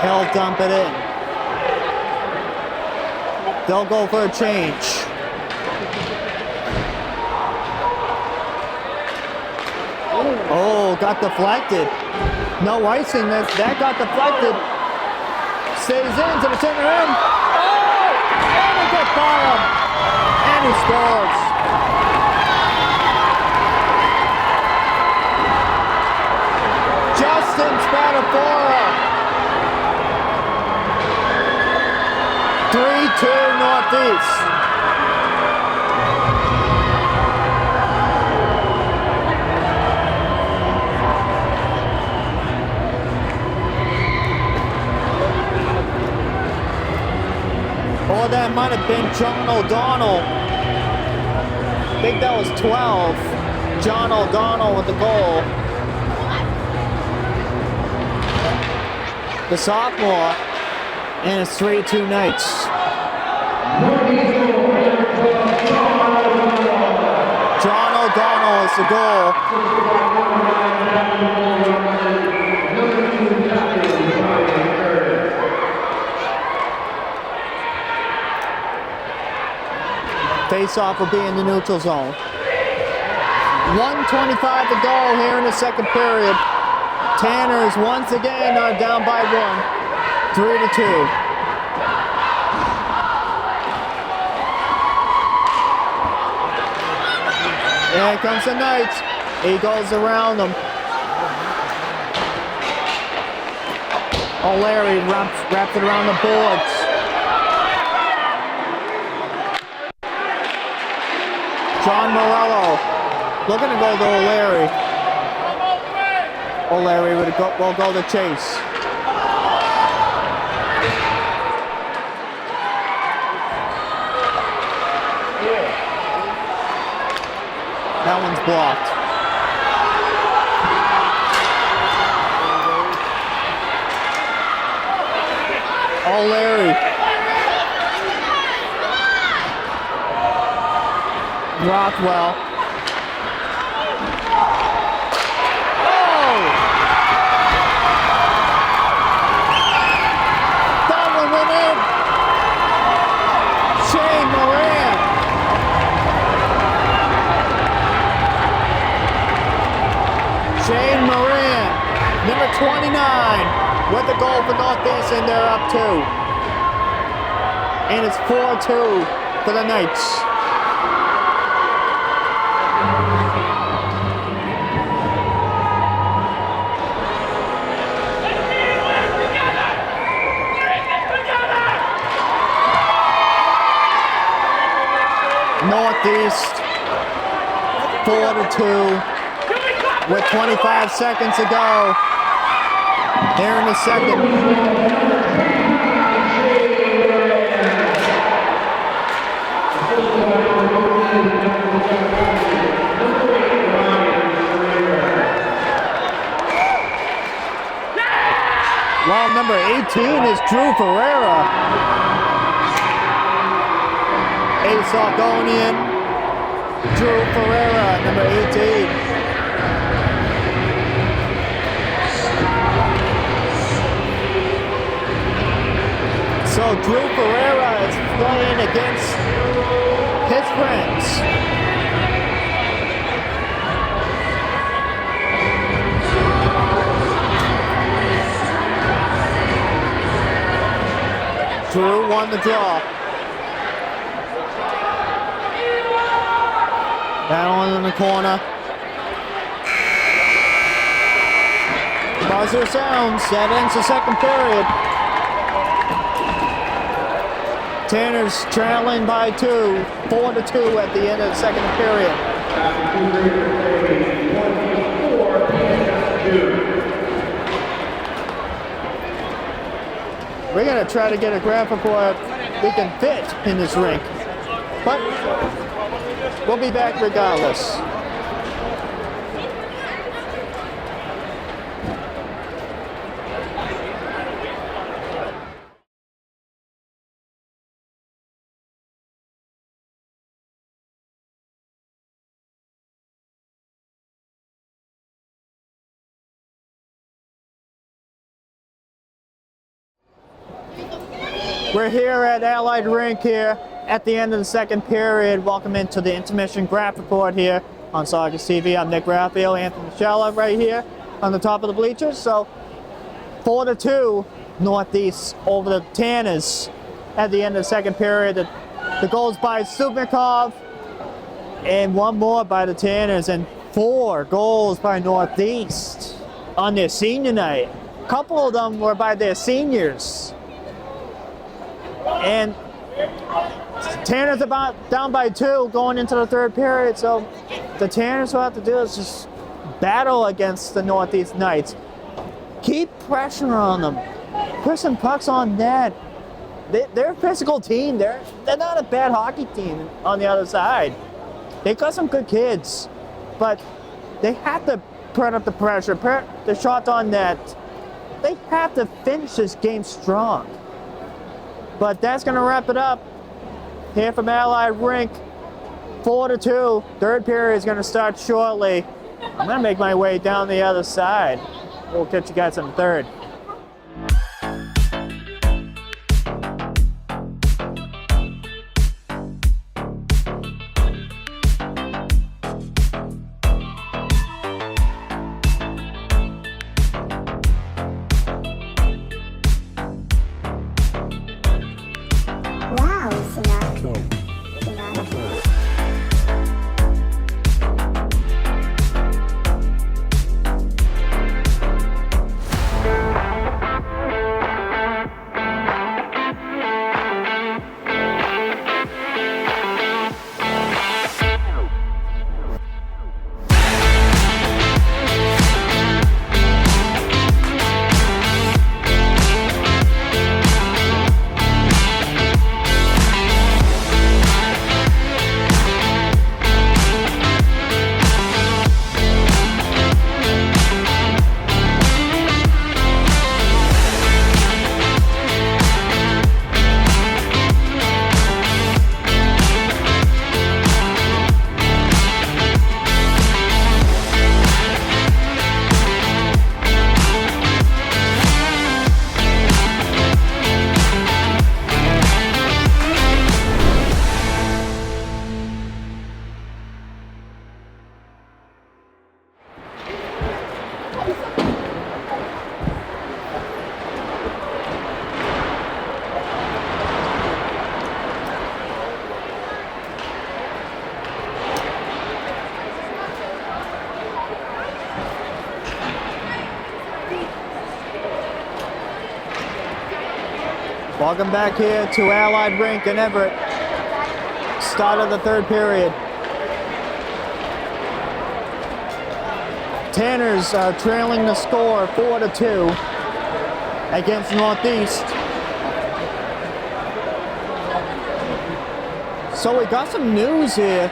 he'll dump it in. They'll go for a change. Oh, got deflected. No icing, that got deflected. Stays into the center end. Oh, and he gets bottom. And he scores. Justin Spadafora. 3-2 Northeast. Or that might have been John O'Donnell. I think that was 12. John O'Donnell with the goal. The sophomore, and it's 3-2 Knights. John O'Donnell is the goal. Face-off will be in the neutral zone. 1:25 to go here in the second period. Tanners once again are down by 1, 3-2. Here comes the Knights. He goes around them. O'Leary wraps it around the boards. John Morello looking to go to O'Leary. O'Leary will go to chase. That one's blocked. O'Leary. Rothwell. Oh! Donald went in. Shane Moran. Shane Moran, number 29, with the goal for Northeast, and they're up 2. And it's 4-2 for the Knights. Northeast, 4-2. With 25 seconds to go. There in the second. While number 18 is Drew Ferreira. Ace Oregonian, Drew Ferreira, number 18. So Drew Ferreira is playing against his friends. Drew won the draw. Battle in the corner. Buzzer sounds. That ends the second period. Tanner's trailing by 2, 4-2 at the end of the second period. We're going to try to get a graphic where we can fit in this rink, but we'll be back regardless. We're here at Allied Rink here at the end of the second period. Welcome into the intermission graph report here on Saugus TV. I'm Nick Graffeo, Anthony Moschella right here on the top of the bleachers. So 4-2 Northeast over the Tanners at the end of the second period. The goals by Subnikov and one more by the Tanners, and 4 goals by Northeast on their senior night. A couple of them were by their seniors. And Tanner's about down by 2 going into the third period, so the Tanners will have to do is just battle against the Northeast Knights. Keep pressure on them. Put some pucks on net. They're a physical team. They're not a bad hockey team on the other side. They've got some good kids, but they have to put up the pressure, put the shots on net. They have to finish this game strong. But that's going to wrap it up here from Allied Rink. 4-2. Third period is going to start shortly. I'm going to make my way down the other side. We'll catch you guys in the third. Welcome back here to Allied Rink in Everett. Start of the third period. Tanners are trailing the score 4-2 against Northeast. So we got some news here.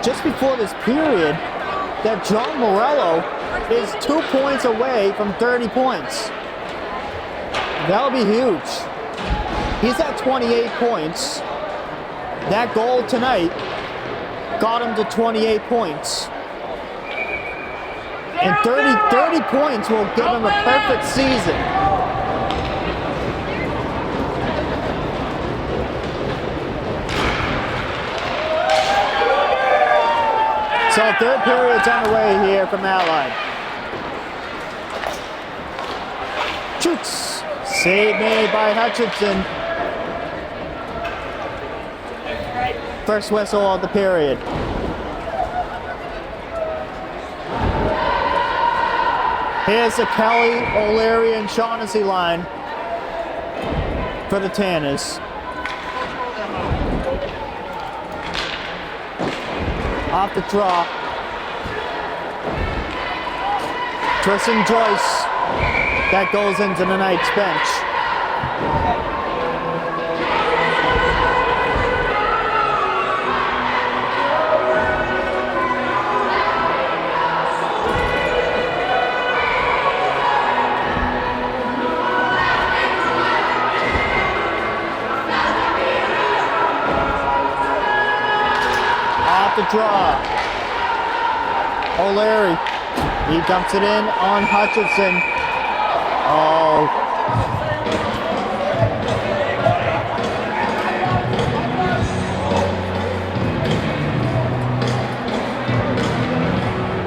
just before this period that John Morello is 2 points away from 30 points. That'll be huge. He's at 28 points. That goal tonight got him to 28 points. And 30 points will give him a perfect season. So third period's underway here from Allied. Shoots. Save made by Hutchinson. First whistle of the period. Here's the Kelly, O'Leary, and Shaughnessy line for the Tanners. Off the draw. Tristan Joyce. That goes into the Knights bench. Off the draw. O'Leary. He dumps it in on Hutchinson. Oh.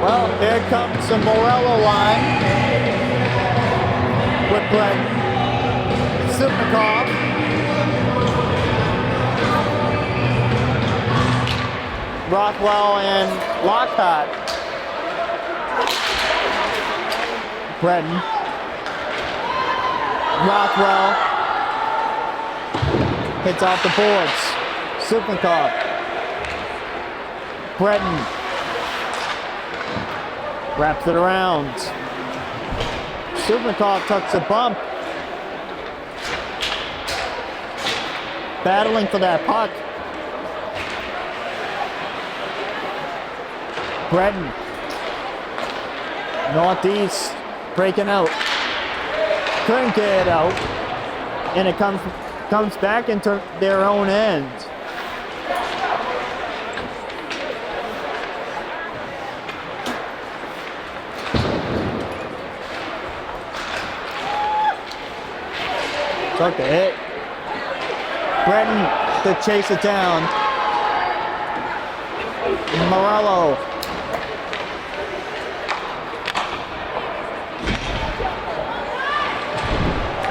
Well, here comes the Morello line with Brett Supnikov. Rothwell and Lockhart. Breton. Rothwell hits off the boards. Supnikov. Breton wraps it around. Supnikov tucks a bump. Battling for that puck. Breton. Northeast breaking out. Couldn't get it out. And it comes back into their own end. Took the hit. Breton to chase it down. Morello.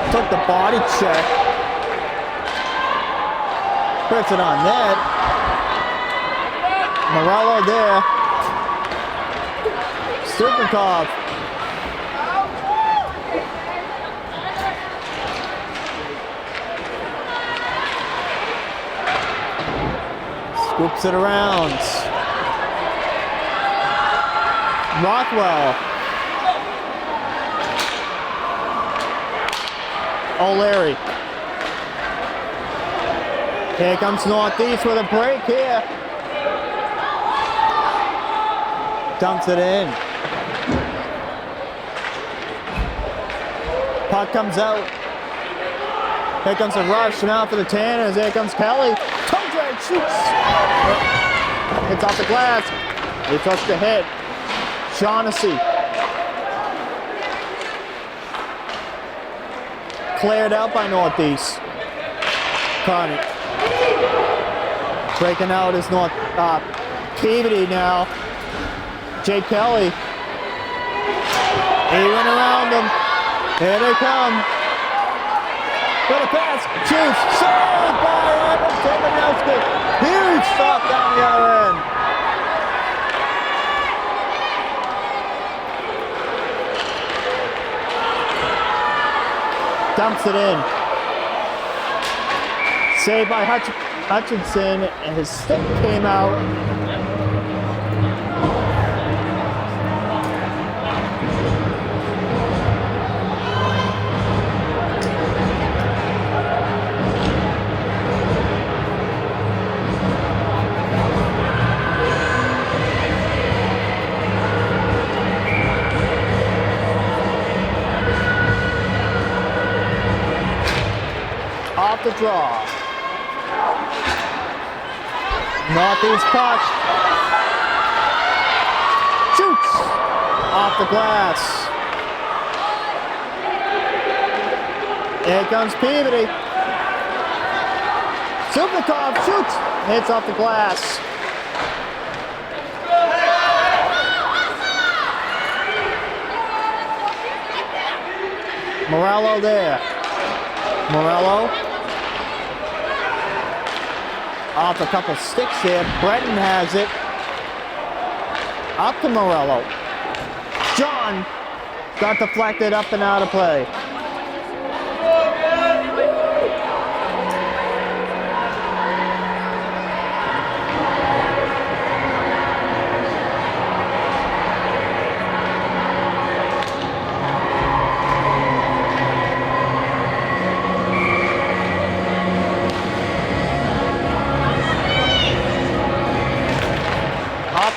Took the body check. Puts it on net. Morello there. Supnikov. Scoops it around. Rothwell. O'Leary. Here comes Northeast with a break here. Dumps it in. Puck comes out. Here comes a rush now for the Tanners. Here comes Kelly. Toe drag, shoots. Hits off the glass. He took the hit. Shaughnessy. Cleared out by Northeast. Connie. Breaking out is Peabody now. Jake Kelly. He went around them. Here they come. What a pass. Shoots. Saved by Everett Timonowski. Huge stop down the other end. Dumps it in. Saved by Hutchinson, and his stick came out. the draw. Northeast puck. Shoots off the glass. Here comes Peabody. Superkov shoots. Hits off the glass. Morello there. Morello. Off a couple sticks here. Breton has it. Up to Morello. John got deflected up and out of play.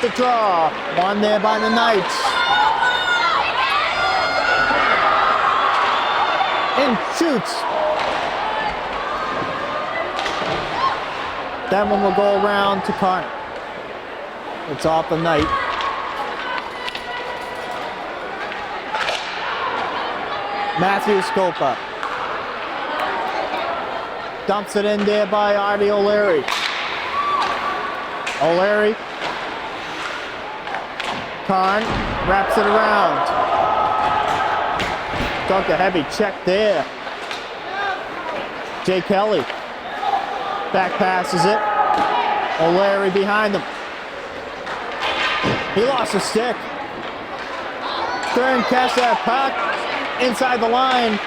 The draw, one there by the Knights. And shoots. That one will go around to Connor. It's off the Knight. Matthew Scopa. Dumps it in there by Artie O'Leary. O'Leary. Karn wraps it around. Took a heavy check there. Jay Kelly back passes it. O'Leary behind him. He lost a stick. Stern catch that puck inside the line.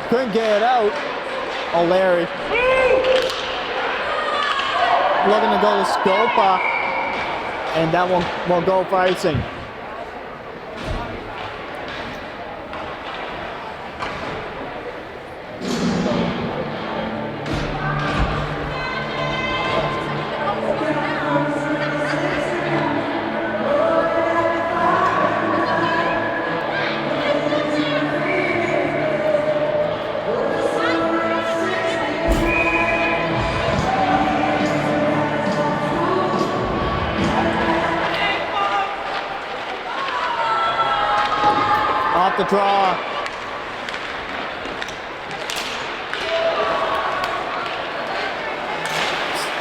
Couldn't get it out. O'Leary. Looking to go to Scopa, and that one will go for icing. The draw.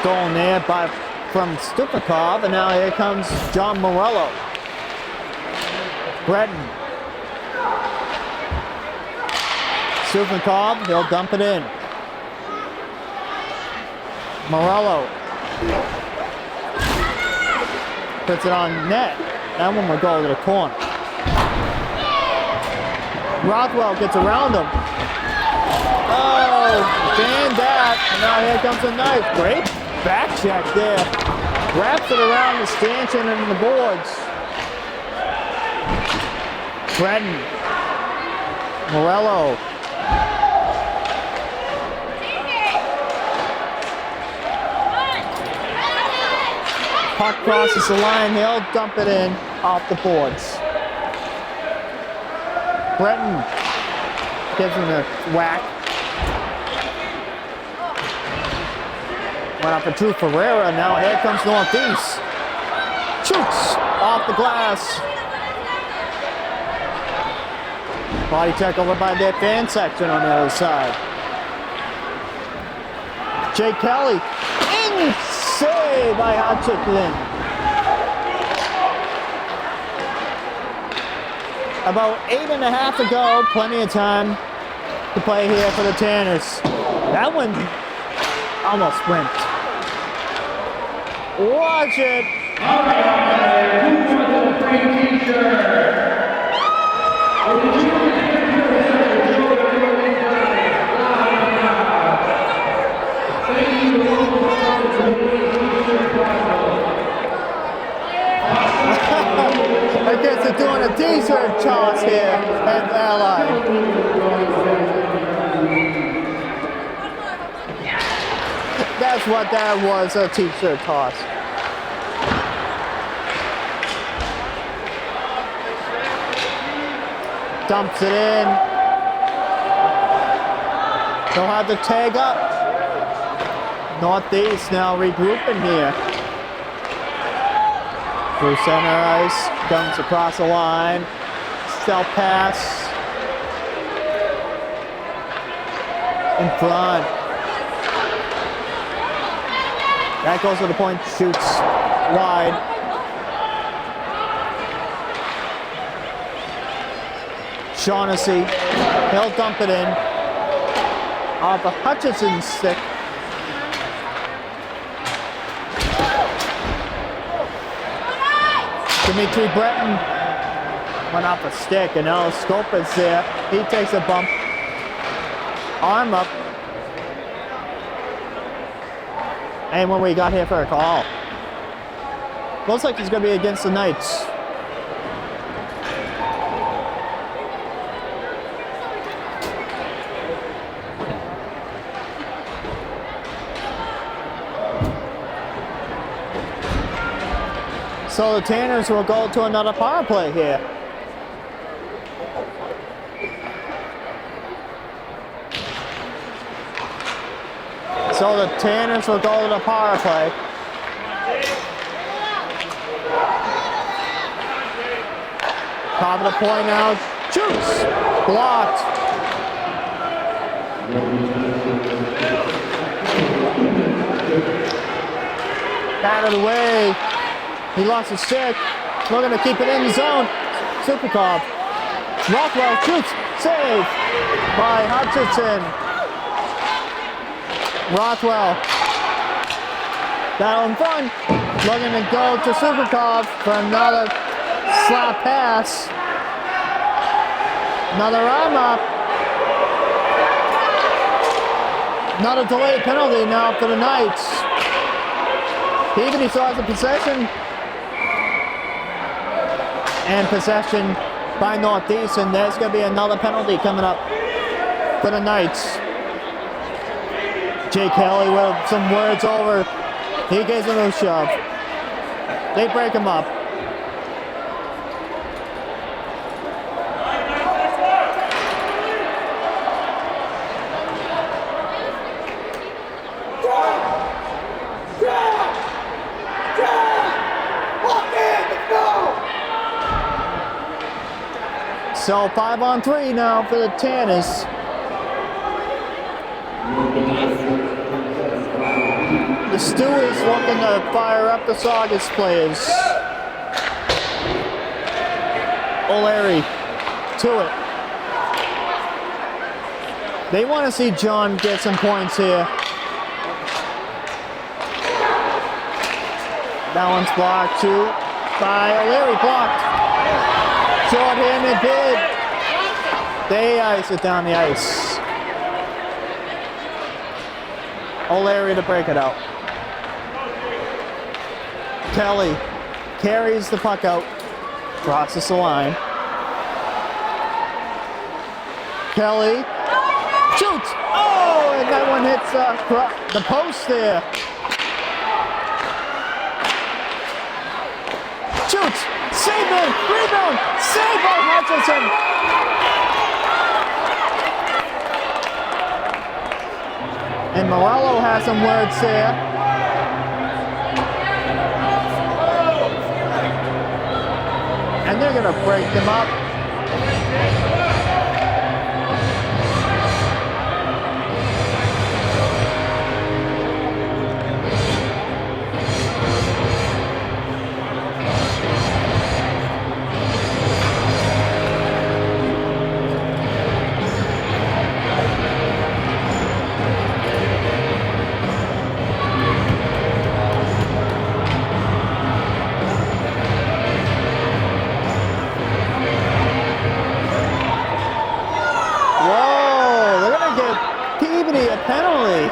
Stolen there from Stupakov, and now here comes John Morello. Breton. Stupakov, he'll dump it in. Morello. Puts it on net. That one will go to the corner. Rothwell gets around him. Oh, damn that. And now here comes a knife. Great back check there. Wraps it around the stanchion and the boards. Breton. Morello. Puck crosses the line. He'll dump it in off the boards. Breton gives him a whack. Went up for Drew Ferreira. Now here comes Northeast. Shoots off the glass. Body check over by their fan section on the other side. Jay Kelly. In save by Hutchinson. About 8.5 to go, plenty of time to play here for the Tanners. That one almost went. Watch it. All right, who wants a free t-shirt? I guess they're doing a t-shirt toss here at Ally. That's what that was, a t-shirt toss. Dumps it in. They'll have to tag up. Northeast now regrouping here. Through center ice, comes across the line. Stealth pass. In front. That goes to the point, shoots wide. Shaughnessy, he'll dump it in. Off of Hutchinson's stick. Dimitri Breton went off a stick, and now Scope is there. He takes a bump. Arm up. And when we got here for a call. Looks like he's going to be against the Knights. So the Tanners will go to another power play here. So the Tanners will go to the power play. Top of the point now. Shoots. Blocked. Batted away. He lost his stick. Looking to keep it in the zone. Supercop. Rothwell shoots. Save by Hutchinson. Rothwell. Down in front. Looking to go to Supercop for another slap pass. Another arm up. Another delayed penalty now for the Knights. Peabody still has the possession. And possession by Northeast, and there's going to be another penalty coming up for the Knights. Jay Kelly with some words over. He gives him a shove. They break him up. So 5-on-3 now for the Tanners. The Stewards looking to fire up the Saugus players. O'Leary to it. They want to see John get some points here. That one's blocked too by O'Leary, blocked. Short-handed bid. They ice it down the ice. O'Leary to break it out. Kelly carries the puck out. Crosses the line. Kelly shoots. Oh, and that one hits the post there. Shoots. Save it! Rebound! Save by Hutchinson! And Morello has some words there. And they're going to break them up. Penalty.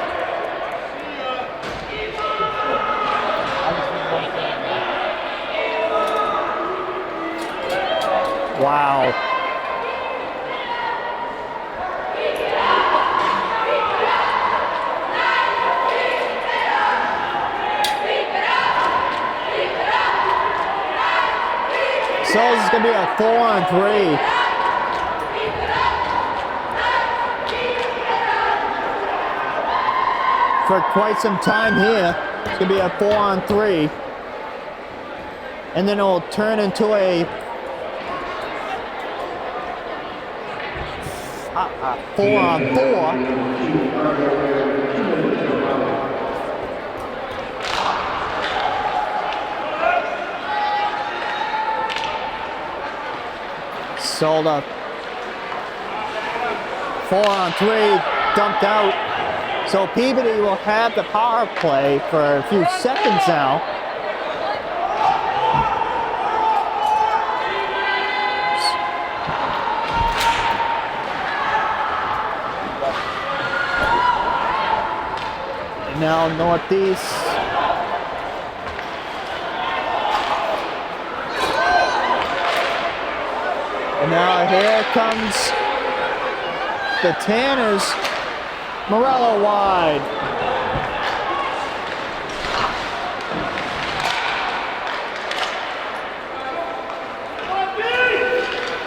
Wow. So this is going to be a 4-on-3. for quite some time here. It's going to be a 4-on-3. And then it'll turn into a 4-on-4. Sold up. 4-on-3, dumped out. So Peabody will have the power play for a few seconds now. And now Northeast. And now here comes the Tanners. Moschella wide.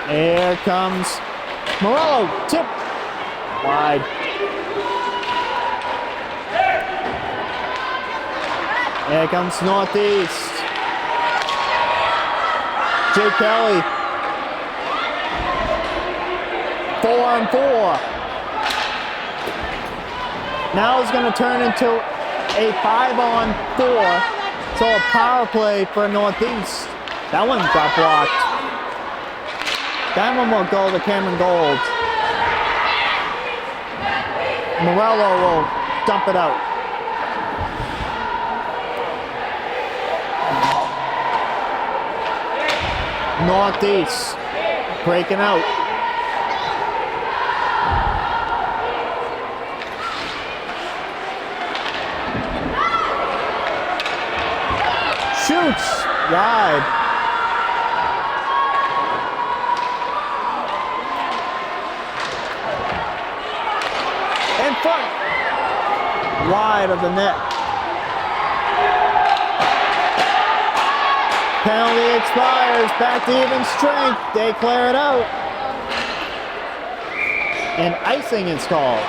Here comes Moschella, tip wide. Here comes Northeast. Jay Kelly. 4-on-4. Now it's going to turn into a 5-on-4. So a power play for Northeast. That one got blocked. That one will go to Cameron Gold. Moschella will dump it out. Northeast breaking out. Shoots wide. In front. Wide of the net. Penalty expires. Back to even strength. They clear it out. And icing is called.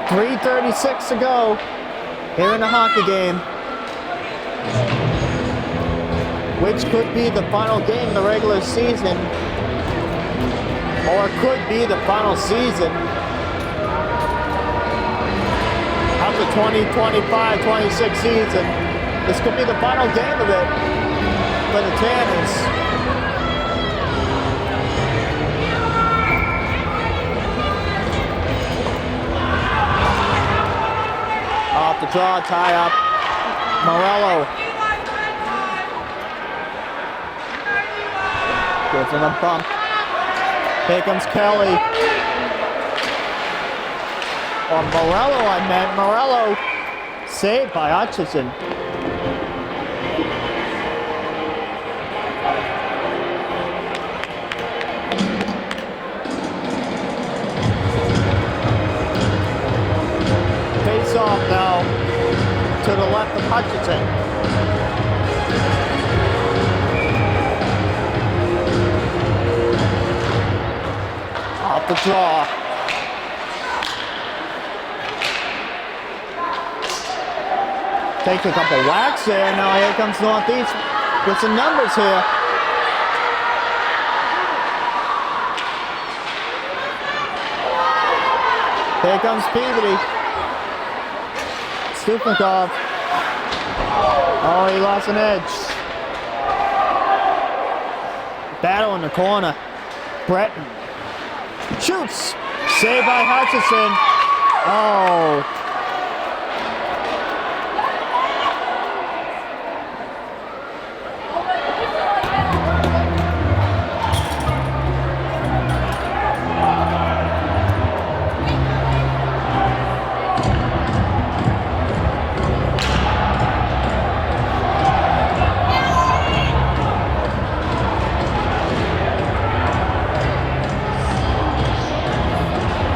3:36 to go here in the hockey game. Which could be the final game of the regular season, or could be the final season of the 2025-26 season. This could be the final game of it for the Tanners. Off the draw, tie up. Moschella gives him a bump. Here comes Kelly. Or Moschella, I meant. Moschella saved by Hutchison. Face off now to the left of Hutchison. Off the draw. Takes a couple whacks there. Now here comes Northeast with some numbers here. Here comes Peabody. Stupnikov. Oh, he lost an edge. Battle in the corner. Breton. Shoots. Saved by Hutchison. Oh.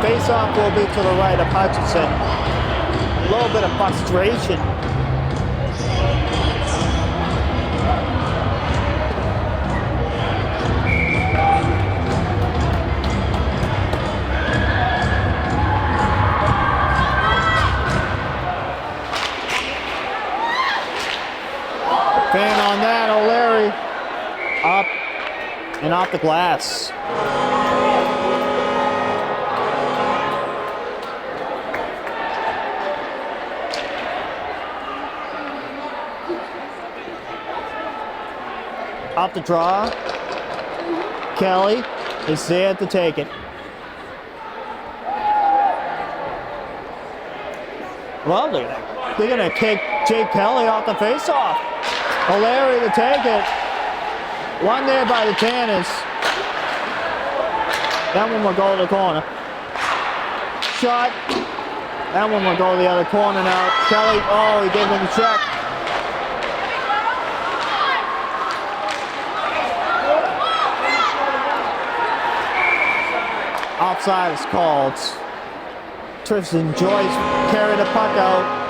Face-off will be to the right of Hutchison. A little bit of frustration. And off the glass. Off the draw. Kelly is there to take it. Well, they're gonna kick Jake Kelly off the faceoff. O'Leary to take it. One there by the Tanners. That one will go to the corner. Shot. That one will go to the other corner now. Kelly, oh, he gave him the check. Offside is called. Tristan Joyce carried the puck out.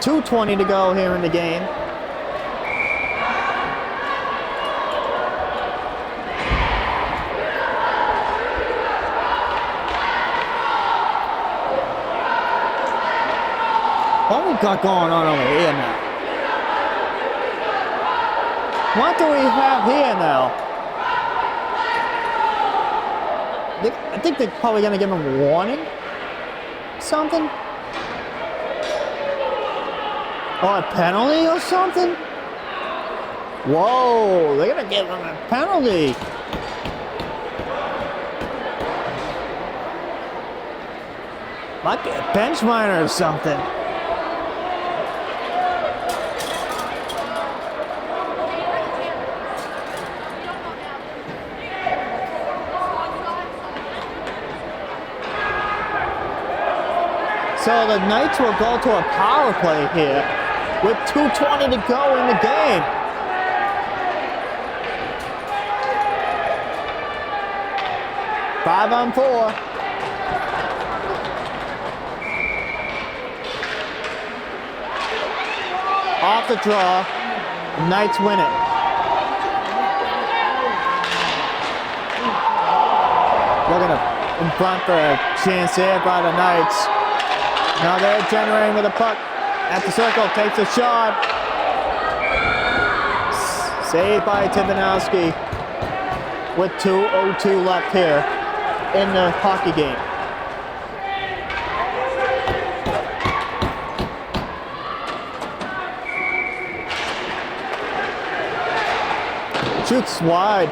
.220 to go here in the game. What we got going on over here now? What do we have here now? I think they're probably going to give him a warning. Something? Or a penalty or something? Whoa, they're going to give him a penalty. Might be a bench minor or something. So the Knights will go to a power play here with 2:20 to go in the game. Five on four. Off the draw, Knights win it. Looking in front for a chance here by the Knights. Now they're generating with a puck at the circle, takes a shot. Saved by Tibanowski with 2:02 left here in the hockey game. Shoots wide.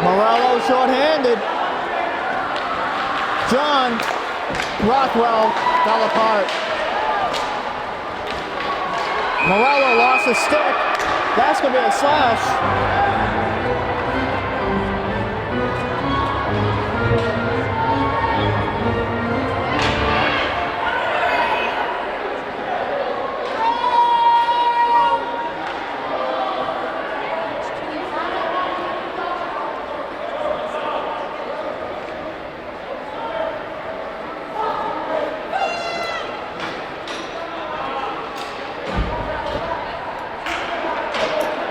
Morello short-handed. John Rothwell fell apart. Morello lost his stick. That's going to be a slash.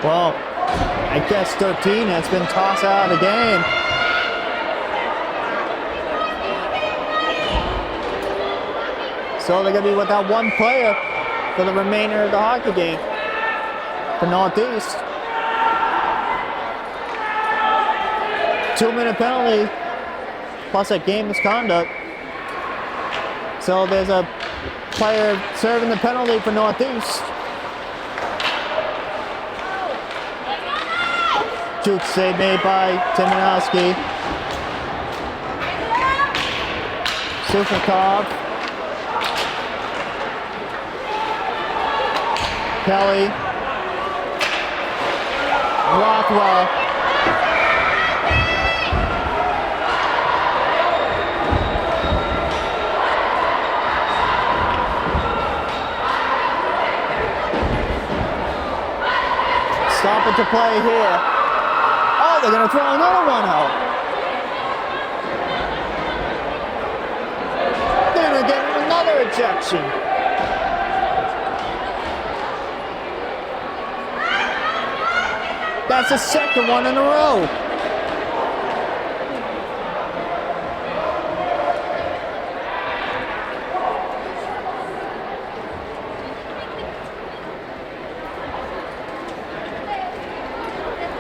Well, I guess 13 has been tossed out of the game. So they're going to be without one player for the remainder of the hockey game for Northeast. 2-minute penalty plus a game misconduct. So there's a player serving the penalty for Northeast. Shoot save made by Timanowski. Sufakov. Kelly. Rothwell. Stop it to play here. Oh, they're going to throw another one out. They're going to get another ejection. That's the second one in a row.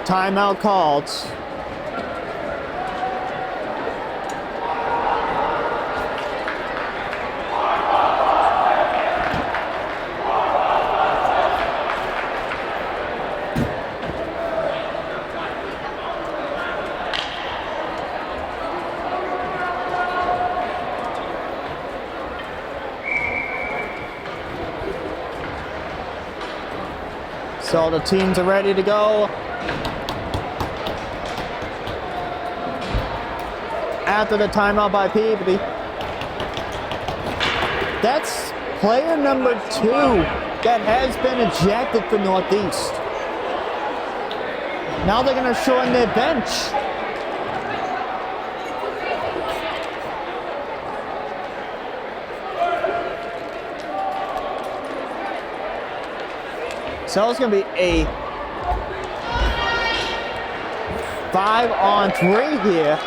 Timeout called. So the teams are ready to go. After the timeout by Peabody. That's player number 2 that has been ejected for Northeast. Now they're going to shorten their bench. So it's going to be a 5-on-3 here.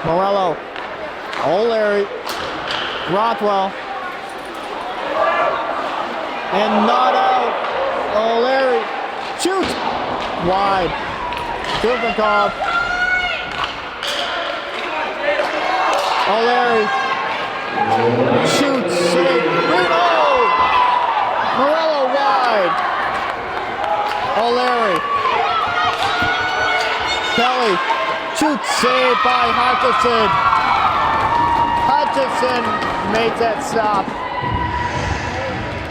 Morello, O'Leary, Rothwell, and not out. O'Leary, shoot, wide. Dubnikov, O'Leary, shoots, save, reload. Morello wide. O'Leary, Kelly. Shoot, saved by Hutchison. Hutchison makes that stop.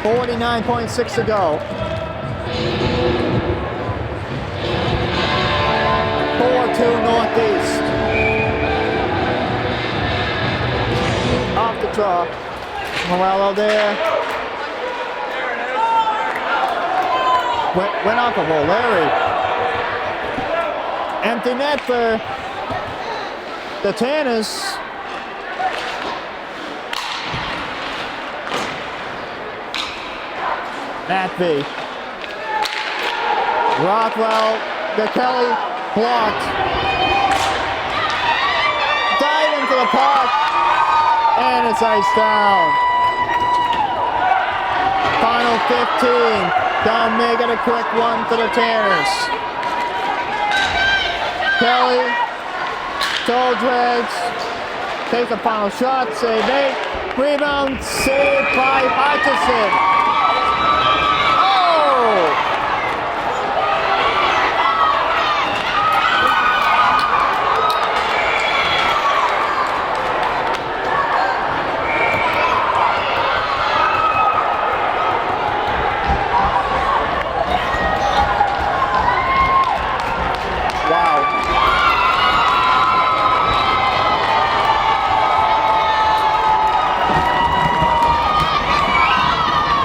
49.6 to go. 4-2 Northeast. Off the draw. Morello there. Went off of O'Leary. Empty net for the Tanners. Matby. Rothwell, the Kelly, blocked. Dive into the puck, and it's iced down. Final 15. Gonna make it a quick one for the Tanners. Kelly, toe drags, takes the final shot, save Nate, rebound, saved by Hutchison. Oh!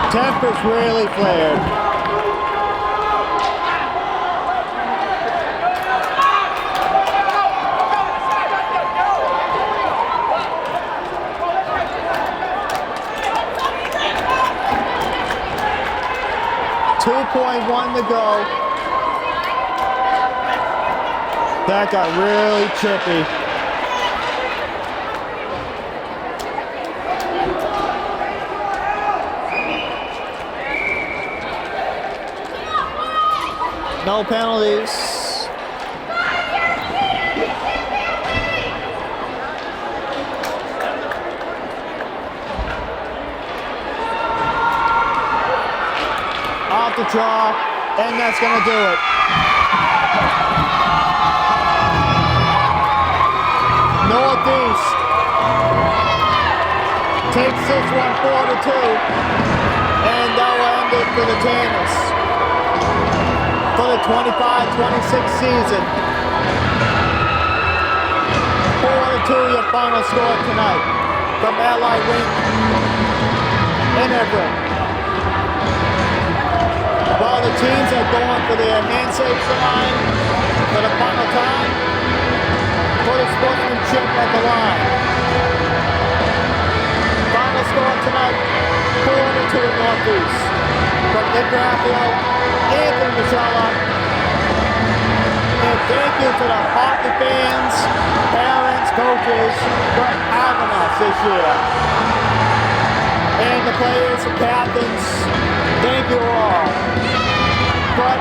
Tempers really flared. .1 to go. That got really chippy. No penalties. Off the draw, and that's going to do it. Northeast takes this one 4-2, and that will end it for the Tanners for the 25-26 season. 4-2 your final score tonight from Allied Rink in Everett. While the teams are going for their handshakes tonight for the final time, for the sportsmanship at the line. Final score tonight, 4-2 Northeast. From Graffeo, Moschella. And thank you to the hockey fans, parents, coaches for having us this year. And the players and captains, thank you all. but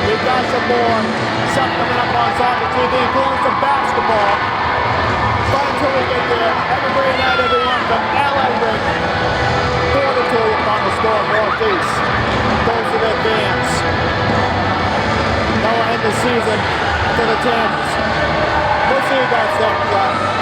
we've got some more stuff coming up on Saugus TV, including some basketball. But until we get there, have a great night, everyone, from LA Rink. Quarter to you on the score Northeast. Goes to the dance. That will end the season for the Tanners. We'll see you guys next time.